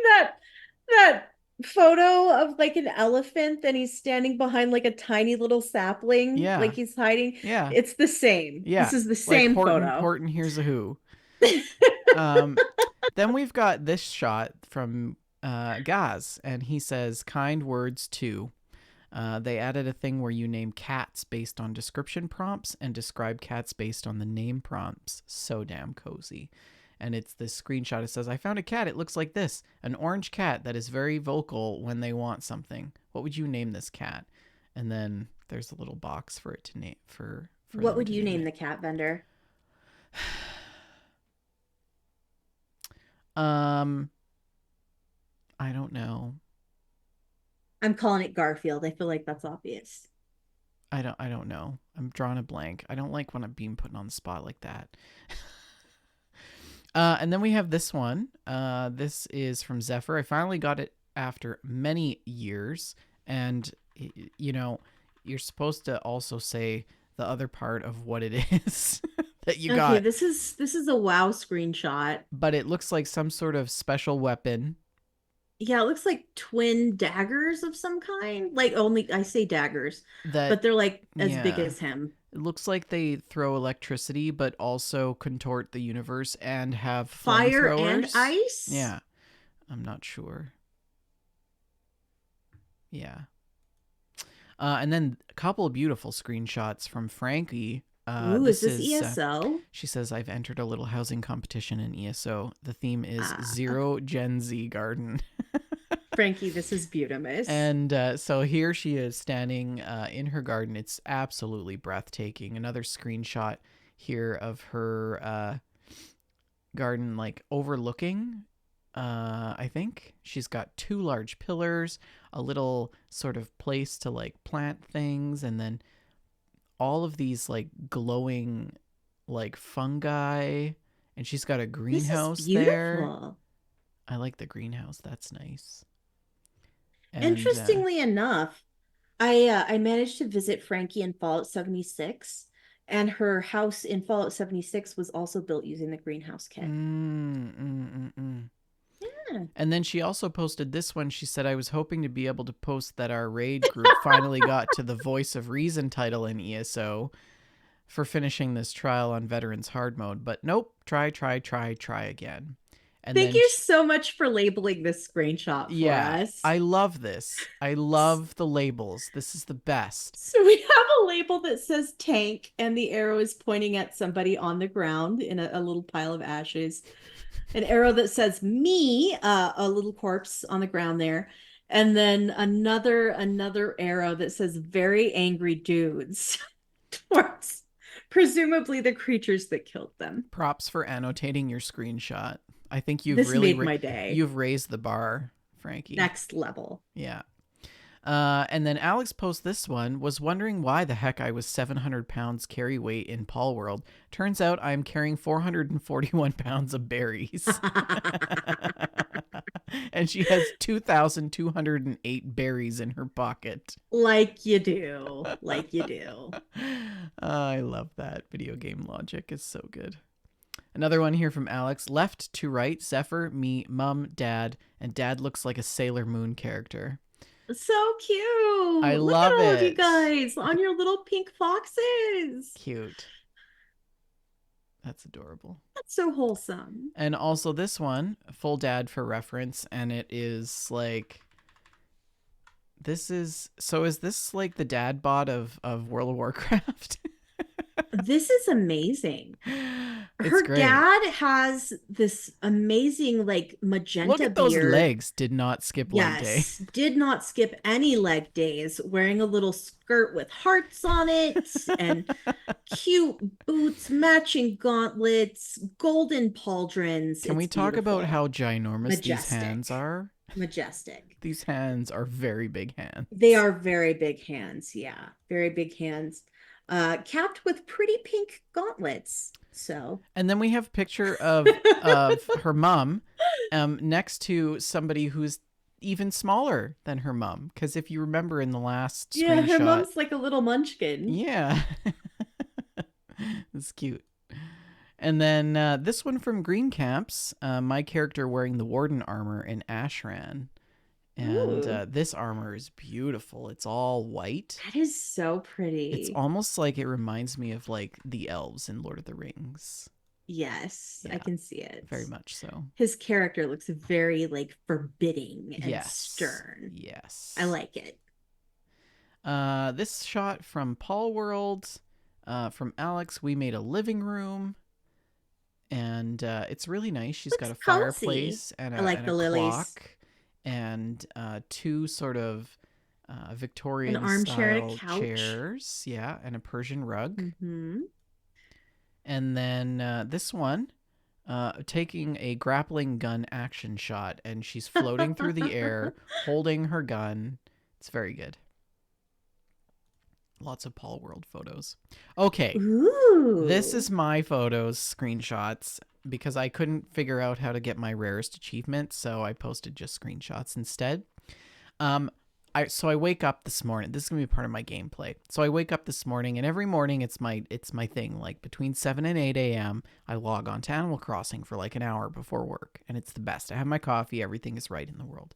that photo of like an elephant and he's standing behind like a tiny little sapling, yeah, like he's hiding? yeah, It's the same. This yeah. is the Like same Horton, photo. Horton here's a who. Um, then we've got this shot from Gaz, and he says, kind words too. They added a thing where you name cats based on description prompts and describe cats based on the name prompts. So damn cozy. And it's this screenshot. It says, I found a cat. It looks like this, an orange cat that is very vocal when they want something. What would you name this cat? And then there's a little box for it to name for What them would to you name name it. the cat vendor? Um, I don't know. I'm calling it Garfield. I feel like that's obvious. I don't know. I'm drawing a blank. I don't like when I'm being put on the spot like that. And then we have this one. This is from Zephyr. I finally got it after many years, and you know, you're supposed to also say the other part of what it is that you Okay, got, this is a WoW screenshot. but it looks like some sort of special weapon Yeah, it looks like twin daggers of some kind. Like only I say daggers, that, but they're like as big yeah, as him. it looks like they throw electricity, but also contort the universe and have Fire and flamethrowers. ice. Yeah, I'm not sure. Yeah. And then a couple of beautiful screenshots from Frankie. Ooh, is This this is, ESO? she says, I've entered a little housing competition in ESO. The theme is Ah, Zero Gen Z Garden. Frankie, this is beautimous. And so here she is standing in her garden. It's absolutely breathtaking. Another screenshot here of her garden, like overlooking. I think she's got two large pillars, a little sort of place to like plant things, and then all of these like glowing like fungi. And she's got a This is greenhouse there. beautiful. I like the greenhouse. That's nice. And Interestingly enough, I managed to visit Frankie in Fallout 76, and her house in Fallout 76 was also built using the greenhouse kit. mm, mm, mm, mm. Yeah. And then she also posted this one. She said, I was hoping to be able to post that our raid group finally got to the Voice of Reason title in ESO for finishing this trial on Veterans Hard Mode. But nope, try again. And Thank then, you so much for labeling this screenshot for yeah, us. I love this. I love the labels. This is the best. So we have a label that says tank, and the arrow is pointing at somebody on the ground in a little pile of ashes. An arrow that says me, a little corpse on the ground there, and then another arrow that says very angry dudes towards presumably the creatures that killed them. Props for annotating your screenshot. I think you've This really made my day. you've raised the bar, Frankie. Next level. Yeah. And then Alex posts this one, was wondering why the heck I was 700 pounds carry weight in Paul World. Turns out I'm carrying 441 pounds of berries. And she has 2,208 berries in her pocket. Like you do. Like you do. I love that. Video game logic is so good. Another one here from Alex. Left to right, Zephyr, me, mum, dad, and dad looks like a Sailor Moon character. So I cute. Look at love all of you it. guys on your little pink foxes. Cute. That's adorable. That's so wholesome. And also this one, full dad for reference, and it is like, this is, so is this like the dad bod of World of Warcraft? This is amazing. It's Her great. dad has this amazing, like, Look magenta at those beard. legs. Did not skip leg day. Yes, did not skip any leg days, wearing a little skirt with hearts on it and cute boots, matching gauntlets, golden pauldrons. Can we It's talk about beautiful. how ginormous these hands Majestic. are? Majestic. These hands are very big hands. They are very big hands. Yeah, very big hands. Capped with pretty pink gauntlets. So, And then we have a picture of her mom next to somebody who's even smaller than her mom. Because if you remember in the last yeah, her screenshot, mom's like a little munchkin. yeah, it's cute. And then this one from Green Camps, my character wearing the Warden armor in Ashran. And Ooh, this armor is beautiful. It's all white. that is so It's pretty. almost like it reminds me of like the elves in Lord of the Rings. Yes, I Yeah, can see it. very much so. His character looks very like forbidding and Yes. stern. I Yes. like it. This shot from Paul World, from Alex. We made a living room, and it's really nice. She's got Looks a cozy. fireplace and I like a the lilies. clock, and two sort of An Victorian armchair and a style couch. chairs. Yeah, and a Persian rug. Mm-hmm. And then this one, taking a grappling gun action shot, and she's floating through the air, holding her gun. It's very good. Lots of Paul World photos. Okay, this Ooh. is my photos, screenshots, because I couldn't figure out how to get my rarest achievement, so I posted just screenshots instead. So I wake up this morning. This is gonna be part of my gameplay. So I wake up this morning, and every morning it's my thing. Like between 7 and 8 a.m., I log on to Animal Crossing for like an hour before work, and it's the best. I have my coffee. Everything is right in the world.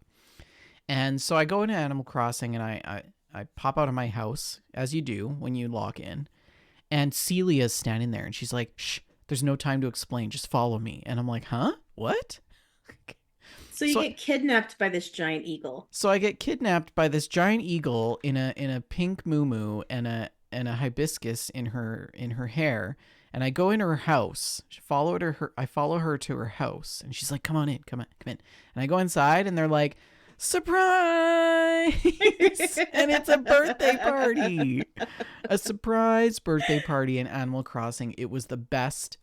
And so I go into Animal Crossing, and I pop out of my house, as you do when you log in, and Celia's standing there, and she's like, "Shh, there's no time to explain. Just follow me." And I'm like, "Huh? What?" So you So get kidnapped by this giant eagle. So I get kidnapped by this giant eagle in a pink muumuu and a hibiscus in her hair. And I go into her house. I follow her to her house, and she's like, "Come on in, come on, come in." And I go inside, and they're like, "Surprise!" And it's a birthday party, a surprise birthday party in Animal Crossing. It was the best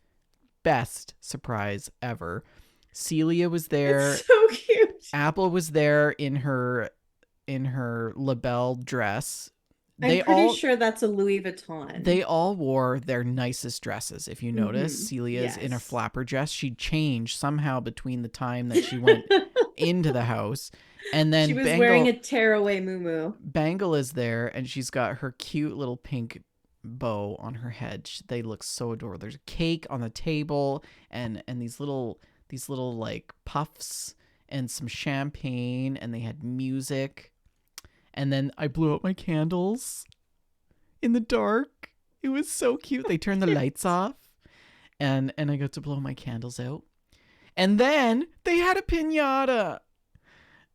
surprise ever. Celia was there. It's so cute. Apple was there in her labelle dress. I'm They pretty all sure that's a Louis Vuitton. they all wore their nicest dresses. If you notice, Mm-hmm. Celia's in a Yes. flapper dress. She changed somehow between the time that she went into the house, and She then was wearing a tearaway muumuu. Bangle is there, and she's got her cute little pink bow on her head. They look so adorable. There's a cake on the table, and these little like puffs and some champagne, and they had music. And then I blew out my candles in the dark. It was so cute. They turned the lights off, and I got to blow my candles out. And then they had a piñata,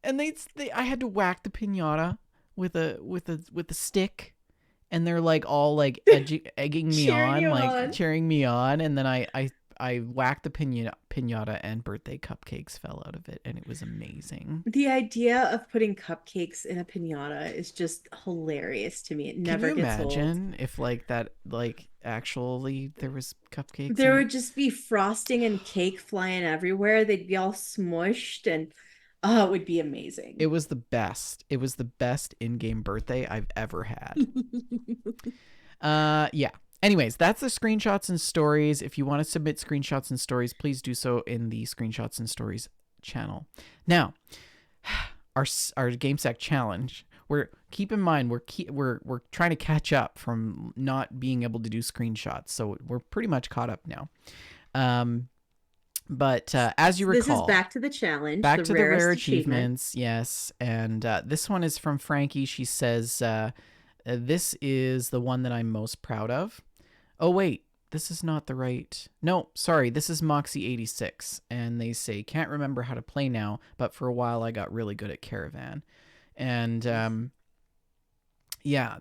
and I had to whack the piñata with a stick, and they're like all like egging me Cheering on, you like on. cheering me on, and then I whacked the piñata, and birthday cupcakes fell out of it, and it was amazing. The idea of putting cupcakes in a piñata is just hilarious to me. It Can never you gets old. imagine if like that, like actually there was cupcakes There in it? would just be frosting and cake flying everywhere. They'd be all smushed and oh, it would be It amazing. was the best. It was the best in-game birthday I've ever had. Yeah. Anyways, that's the screenshots and stories. If you want to submit screenshots and stories, please do so in the screenshots and stories channel. Now, our GameStack challenge. We're keep in mind we're trying to catch up from not being able to do screenshots, so we're pretty much caught up now. Um, but as you This is recall, back to the challenge, back the to the rare rarest achievement. achievements, yes. And this one is from Frankie. She says, "This is the one that I'm most proud of." Oh wait, this is not the right. No, sorry, this is Moxie86, and they say can't remember how to play now, but for a while I got really good at Caravan, and yeah,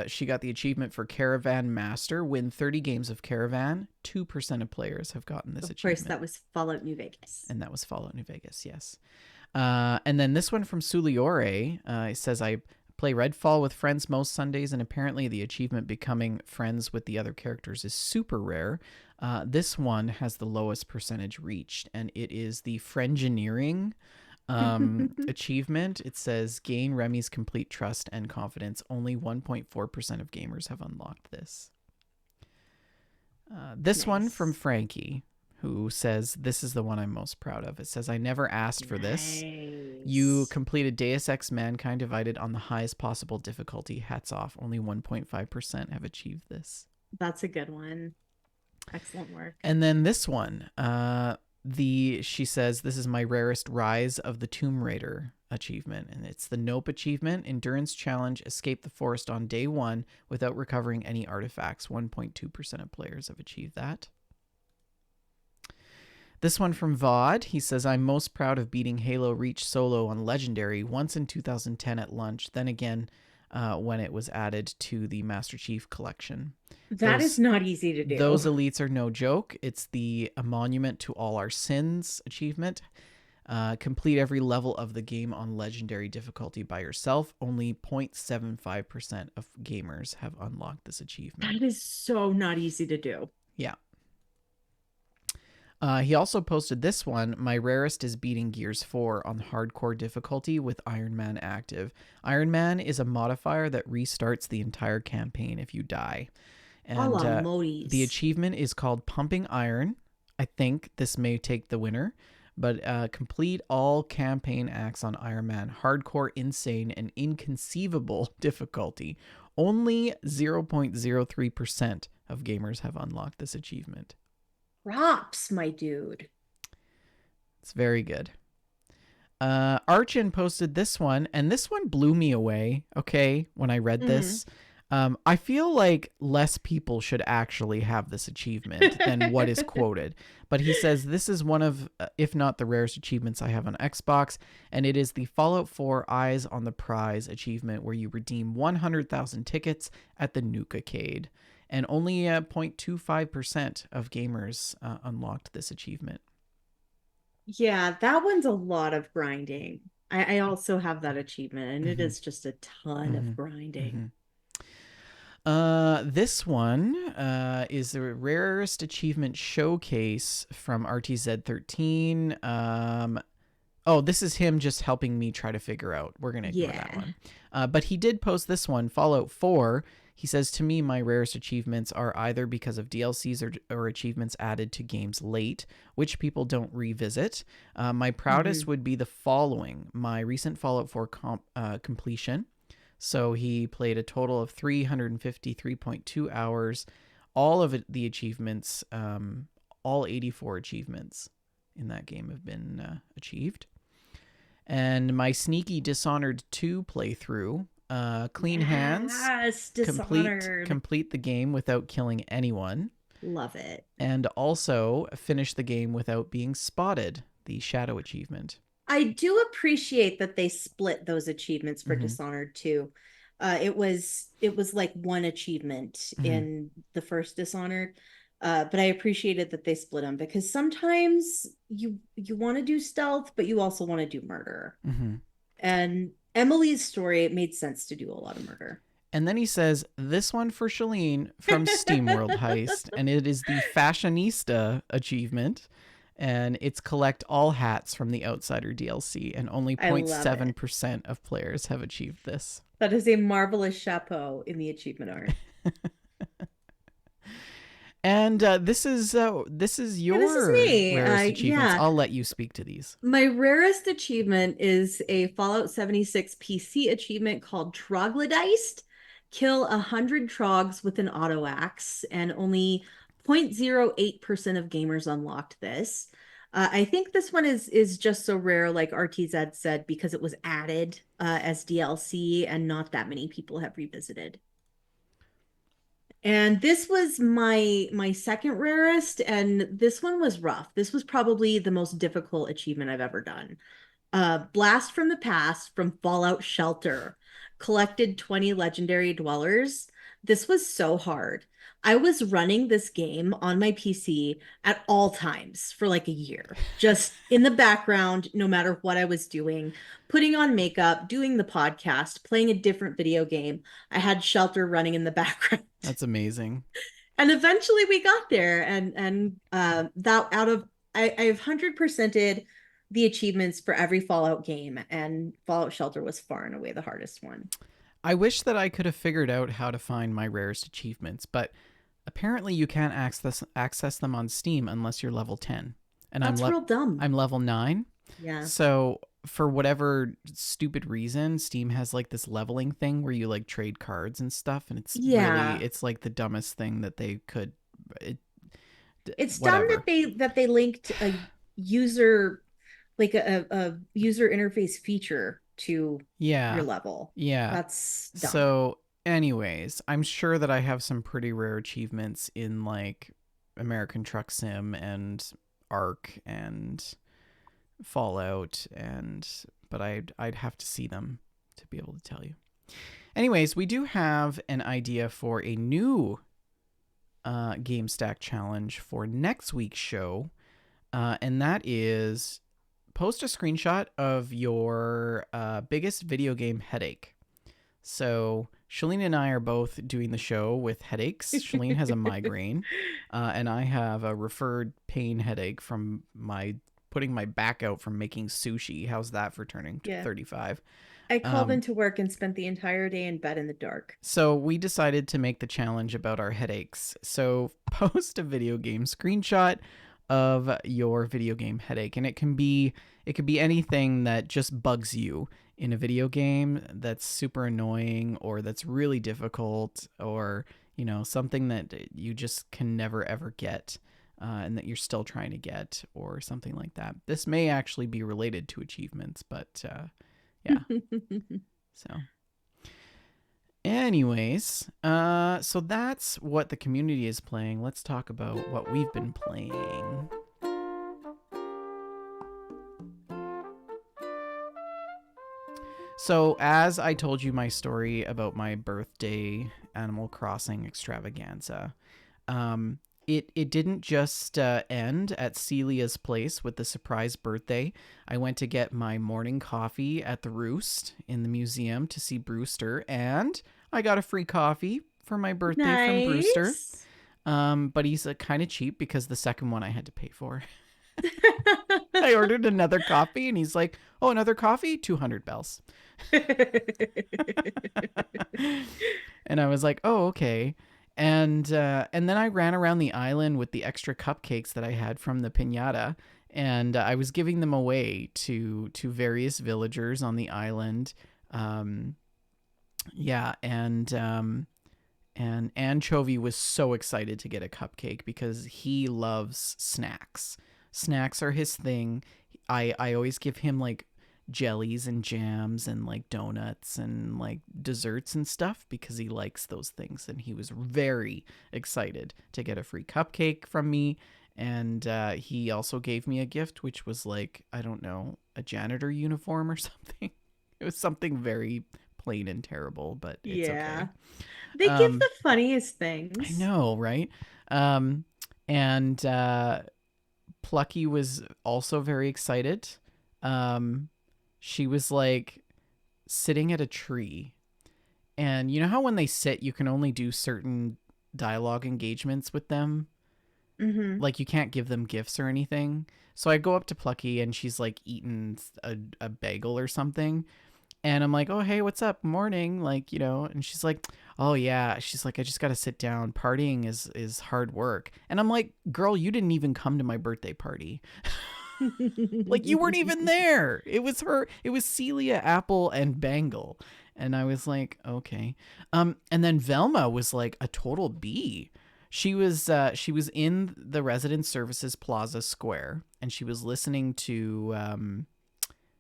she got the achievement for Caravan Master. Win 30 games of Caravan. 2% of players have gotten this Of course, achievement, that was Fallout New Vegas. and that was Fallout New Vegas. Yes. And then this one from Suliore it says, I play Redfall with friends most Sundays, and apparently the achievement becoming friends with the other characters is super rare. This one has the lowest percentage reached, and it is the Friengineering achievement. It says, gain Remy's complete trust and confidence. Only 1.4% of gamers have unlocked this. This one from Nice. Frankie, who says, this is the one I'm most proud of. It says, I never asked for this. You Nice. completed Deus Ex Mankind Divided on the highest possible difficulty. Hats off. Only 1.5% have achieved this. That's a good one. Excellent work. And then this one, she says, this is my rarest Rise of the Tomb Raider achievement, and it's the Nope achievement, endurance challenge, escape the forest on day 1 without recovering any artifacts. 1.2% of players have achieved that. This one from Vod, he says, I'm most proud of beating Halo Reach solo on Legendary once in 2010 at lunch, then again when it was added to the Master Chief Collection. That is not easy to do. Those elites are no joke. It's the A Monument to All Our Sins achievement. Complete every level of the game on Legendary difficulty by yourself. Only 0.75% of gamers have unlocked this achievement. That is so not easy to do. Yeah. He also posted this one. My rarest is beating Gears 4 on hardcore difficulty with Iron Man active. Iron Man is a modifier that restarts the entire campaign if you die. And the achievement is called Pumping Iron. I think this may take the winner. But complete all campaign acts on Iron Man. Hardcore, insane, and inconceivable difficulty. Only 0.03% of gamers have unlocked this achievement. Props, my dude. It's very good. Archin posted this one, and this one blew me away, okay, when I read this. I feel like less people should actually have this achievement than what is quoted. But he says this is one of, if not the rarest achievements I have on Xbox, and it is the Fallout 4 Eyes on the Prize achievement where you redeem 100,000 tickets at the Nuka-cade. And only 0.25% of gamers unlocked this achievement. Yeah, that one's a lot of grinding. I also have that achievement, and it Mm-hmm. is just a ton of Mm-hmm. grinding. Mm-hmm. This one is the rarest achievement showcase from RTZ13. Oh, this is him just helping me try to figure out. We're going to ignore that Yeah. one. But he did post this one, Fallout 4. He says, to me, my rarest achievements are either because of DLCs or achievements added to games late, which people don't revisit. My proudest Hmm. would be the following: my recent Fallout 4 completion. So he played a total of 353.2 hours. All of the achievements, all 84 achievements in that game have been achieved. And my sneaky Dishonored 2 playthrough, clean hands, Yes, complete Dishonored. complete the game without killing anyone, Love it. and also finish the game without being spotted, the shadow achievement. I do appreciate that they split those achievements for Mm-hmm. Dishonored too. It was like one achievement Mm-hmm. in the first Dishonored. But I appreciated that they split them because sometimes you want to do stealth, but you also want to do murder. Mm-hmm. And Emily's story, it made sense to do a lot of murder. And then he says, this one for Shalene from SteamWorld Heist, and it is the Fashionista achievement. And it's collect all hats from the Outsider DLC, and only I love it. 0.7% of players have achieved this. That is a marvelous chapeau in the achievement art. And this is Yeah, this is your me. rarest achievements. Yeah, I'll let you speak to these. my rarest achievement is a Fallout 76 PC achievement called Troglodyte. Kill 100 trogs with an auto axe, and only 0.08% of gamers unlocked this. I think this one is just so rare, like RTZ said, because it was added as DLC, and not that many people have revisited. And this was my second rarest, and this one was rough. This was probably the most difficult achievement I've ever done. Blast from the Past from Fallout Shelter. Collected 20 legendary dwellers. This was so hard. I was running this game on my PC at all times for like a year, just in the background, no matter what I was doing, putting on makeup, doing the podcast, playing a different video game. I had Shelter running in the background. That's amazing. And eventually we got there, and that out of I've 100%ed the achievements for every Fallout game, and Fallout Shelter was far and away the hardest one. I wish that I could have figured out how to find my rarest achievements, but apparently you can't access them on Steam unless you're level 10. And That's real dumb. I'm level 9. Yeah. So for whatever stupid reason, Steam has like this leveling thing where you like trade cards and stuff, and Yeah. it's like the dumbest thing that they could it, It's dumb whatever. that they linked a user like a user interface feature to your Yeah. level. Yeah. That's dumb. So anyways, I'm sure that I have some pretty rare achievements in like American Truck Sim and Ark and Fallout, and but I'd have to see them to be able to tell you. Anyways, we do have an idea for a new GameStack challenge for next week's show, and that is post a screenshot of your biggest video game headache. So Shalene and I are both doing the show with headaches. Shalene has a migraine, and I have a referred pain headache from my putting my back out from making sushi. How's that for turning Yeah. 35? I called Um, into work and spent the entire day in bed in the dark. so we decided to make the challenge about our headaches. So post a video game screenshot of your video game headache, and it could be anything that just bugs you in a video game that's super annoying or that's really difficult, or something that you just can never ever get, and that you're still trying to get, or something like that. This may actually be related to achievements, but yeah. So Anyways, so that's what the community is playing. Let's talk about what we've been playing. So, as I told you my story about my birthday Animal Crossing extravaganza, um, it didn't just end at Celia's place with the surprise birthday. I went to get my morning coffee at the Roost in the museum to see Brewster, and I got a free coffee for my birthday from Brewster. Nice. But he's kind of cheap because the second one I had to pay for. I ordered another coffee, and he's like, "Oh, another coffee, 200 bells." And I was like, "Oh, okay." And then I ran around the island with the extra cupcakes that I had from the piñata, and I was giving them away to various villagers on the island. Um, yeah, and Anchovy was so excited to get a cupcake because he loves snacks. Snacks are his thing. I always give him like jellies and jams and like donuts and like desserts and stuff because he likes those things, and he was very excited to get a free cupcake from me. And he also gave me a gift, which was like, I don't know, a janitor uniform or something. It was something very plain and terrible, but it's Yeah. okay. They give um the funniest I things. know, right? um and Plucky was also very excited. um she was like sitting at a tree, and you know how when they sit you can only do certain dialogue engagements with them, Hmm. like you can't give them gifts or anything. So I go up to Plucky, and she's like eating a bagel or something, and I'm like, "Oh, hey, what's up? Morning." Like, and she's like, "Oh yeah." She's like, "I just got to sit down. Partying is hard work." And I'm like, "Girl, you didn't even come to my birthday party. Like you weren't even there. It was her. It was Celia, Apple, and Bangle." And I was like, "Okay." And then Velma was like a total bee. She was in the Resident Services Plaza Square, and she was listening to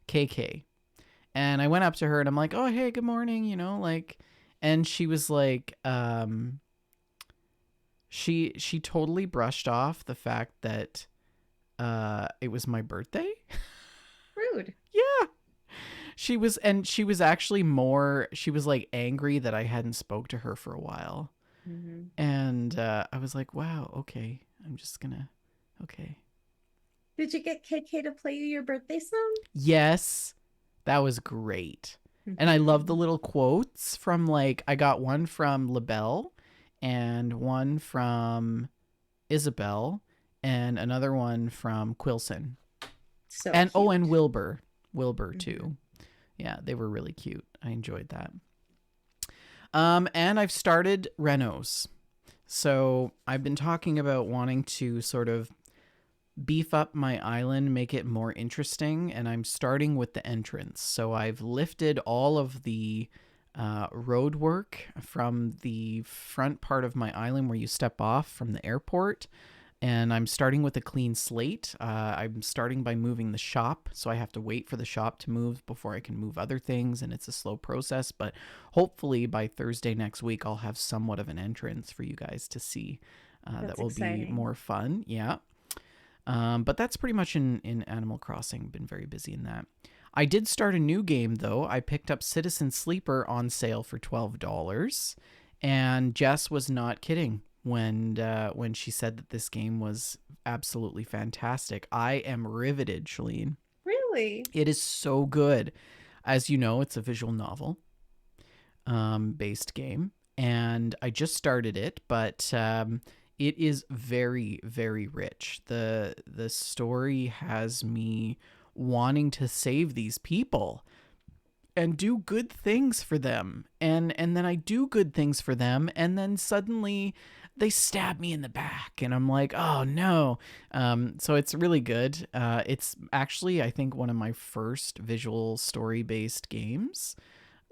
KK. And I went up to her and I'm like, "Oh, hey, good morning," like. And she was like, she totally brushed off the fact that it was my birthday. Rude. Yeah. She was actually more, she was like angry that I hadn't spoke to her for a while. Hmm. And I was like, "Wow, okay. I'm just gonna okay." Did you get KK to play you your birthday song? Yes, that was great. And I love the Hmm. little quotes from, like, I got one from LaBelle and one from Isabel and another one from Quilson. So And oh, and cute. Wilbur. Wilbur Hmm. too. Yeah, they were really cute. I enjoyed that. And I've started Renos. So I've been talking about wanting to sort of beef up my island, make it more interesting, and I'm starting with the entrance. So I've lifted all of the road work from the front part of my island where you step off from the airport. And I'm starting with a clean slate. I'm starting by moving the shop, so I have to wait for the shop to move before I can move other things, and it's a slow process. But hopefully by Thursday next week, I'll have somewhat of an entrance for you guys to see. That That's will be exciting. more fun. Yeah. But that's pretty much in Animal Crossing. Been very busy in that. I did start a new game though. I picked up Citizen Sleeper on sale for $12, and Jess was not kidding when she said that this game was absolutely fantastic. I am riveted, Shalene. Really? It is so good. As you know, it's a visual novel based game, and I just started it, but it is very, very rich. The story has me wanting to save these people and do good things for them, and then I do good things for them, and then suddenly they stab me in the back, and I'm like, "Oh no." So it's really good. It's actually, I think, one of my first visual story based games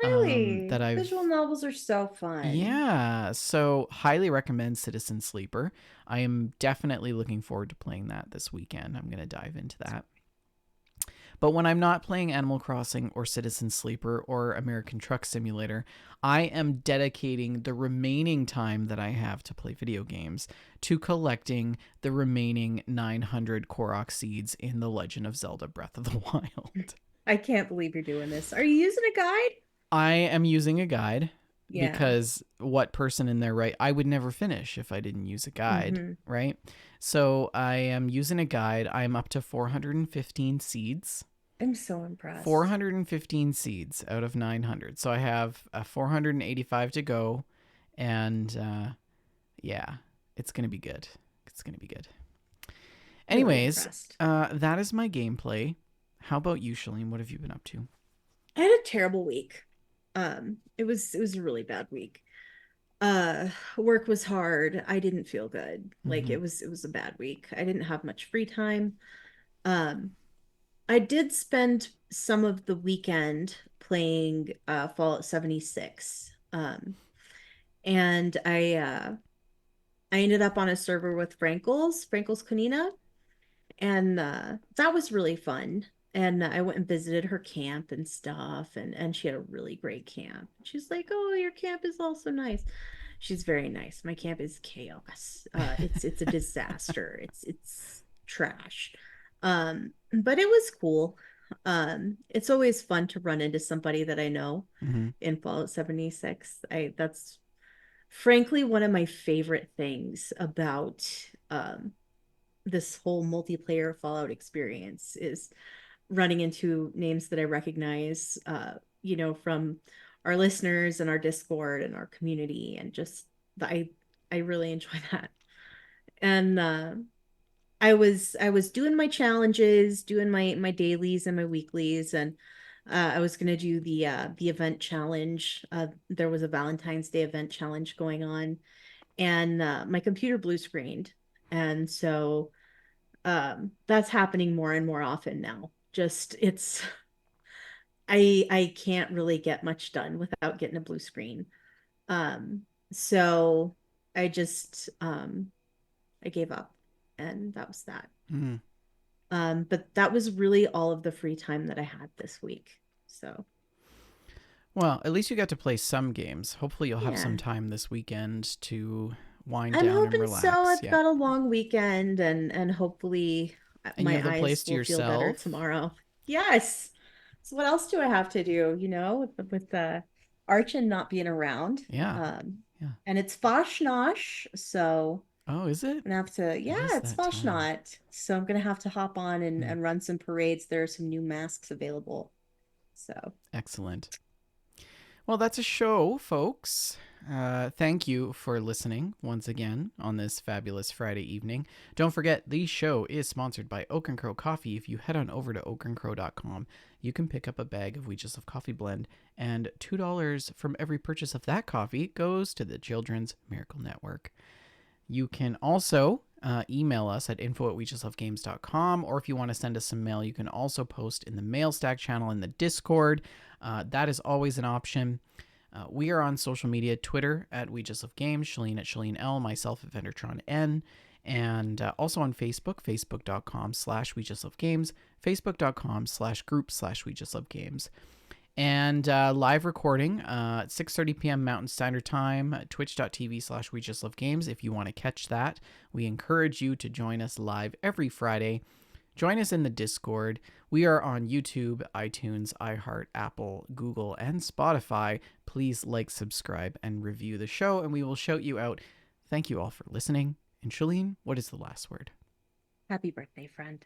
that Really? Visual I've. novels are so fun. Yeah, so highly recommend Citizen Sleeper. I am definitely looking forward to playing that this weekend. I'm going to dive into that. But when I'm not playing Animal Crossing or Citizen Sleeper or American Truck Simulator, I am dedicating the remaining time that I have to play video games to collecting the remaining 900 Korok seeds in The Legend of Zelda Breath of the Wild. I can't believe you're doing this. Are you using a guide? I am using a guide Yeah. because what person in their right? I would never finish if I didn't use a guide, Mm-hmm. right? So I am using a guide. I'm up to 415 seeds. I'm so impressed. 415 seeds out of 900. So I have 485 to go. And yeah, it's going to be good. It's going to be good. Really Anyways, impressed. that is my gameplay. How about you, Shalene? What have you been up to? I had a terrible week. It was a really bad week. Work was hard. I didn't feel good. Like Mm-hmm. it was a bad week. I didn't have much free time. Um, I did spend some of the weekend playing Fallout 76. And I ended up on a server with Frankel's Kanina, and that was really fun. And I went and visited her camp and stuff, and she had a really great camp. She's like, "Oh, your camp is also nice." She's very nice. My camp is chaos. It's a disaster. It's trash. But it was cool. It's always fun to run into somebody that I know Mm-hmm. in Fallout 76. I That's frankly one of my favorite things about this whole multiplayer Fallout experience is running into names that I recognize, from our listeners and our Discord and our community, and just I I really enjoy that. And I was doing my challenges, doing my dailies and my weeklies, and I was gonna do the event challenge. There was a Valentine's Day event challenge going on, and my computer blue screened, and so that's happening more and more often now. Just it's I can't really get much done without getting a blue screen. Um, so I gave up, and that was that. Mm-hmm. But that was really all of the free time that I had this week. So Well, at least you got to play some games. Hopefully, you'll have some yeah. time this weekend to wind I'm down and hoping so. relax. I've Yeah. got a long weekend, and hopefully And you my have the place eyes to will feel better yourself. tomorrow. Yes. So what else do I have to do, with the Archon not being around? Yeah. Um, Yeah. and it's Foshnosh, so Oh, is it? I'm gonna have to, It yeah, is it's that time. Foshnot. So I'm gonna have to hop on and, Hmm. and run some parades. There are some new masks available. So Excellent. Well, that's a show, folks. Thank you for listening once again on this fabulous Friday evening. Don't forget, the show is sponsored by Oak and Crow Coffee. If you head on over to oakandcrow.com, you can pick up a bag of We Just Love Coffee blend, and $2 from every purchase of that coffee goes to the Children's Miracle Network. You can also email us at info@wejustlovegames.com, or if you want to send us some mail, you can also post in the MailStack channel in the Discord. That is always an option. We are on social media, Twitter at We Just Love Games, Shalene at Shalene L, myself at Vendertron N, and also on Facebook, facebook.com/We Just Love Games, facebook.com/group/We Just Love Games. And live recording at 6:30 p.m. Mountain Standard Time, twitch.tv/We Just Love Games. If you want to catch that, we encourage you to join us live every Friday. Join us in the Discord. We are on YouTube, iTunes, iHeart, Apple, Google, and Spotify. Please like, subscribe, and review the show, and we will shout you out. Thank you all for listening. And Shalene, what is the last word? happy birthday, friend.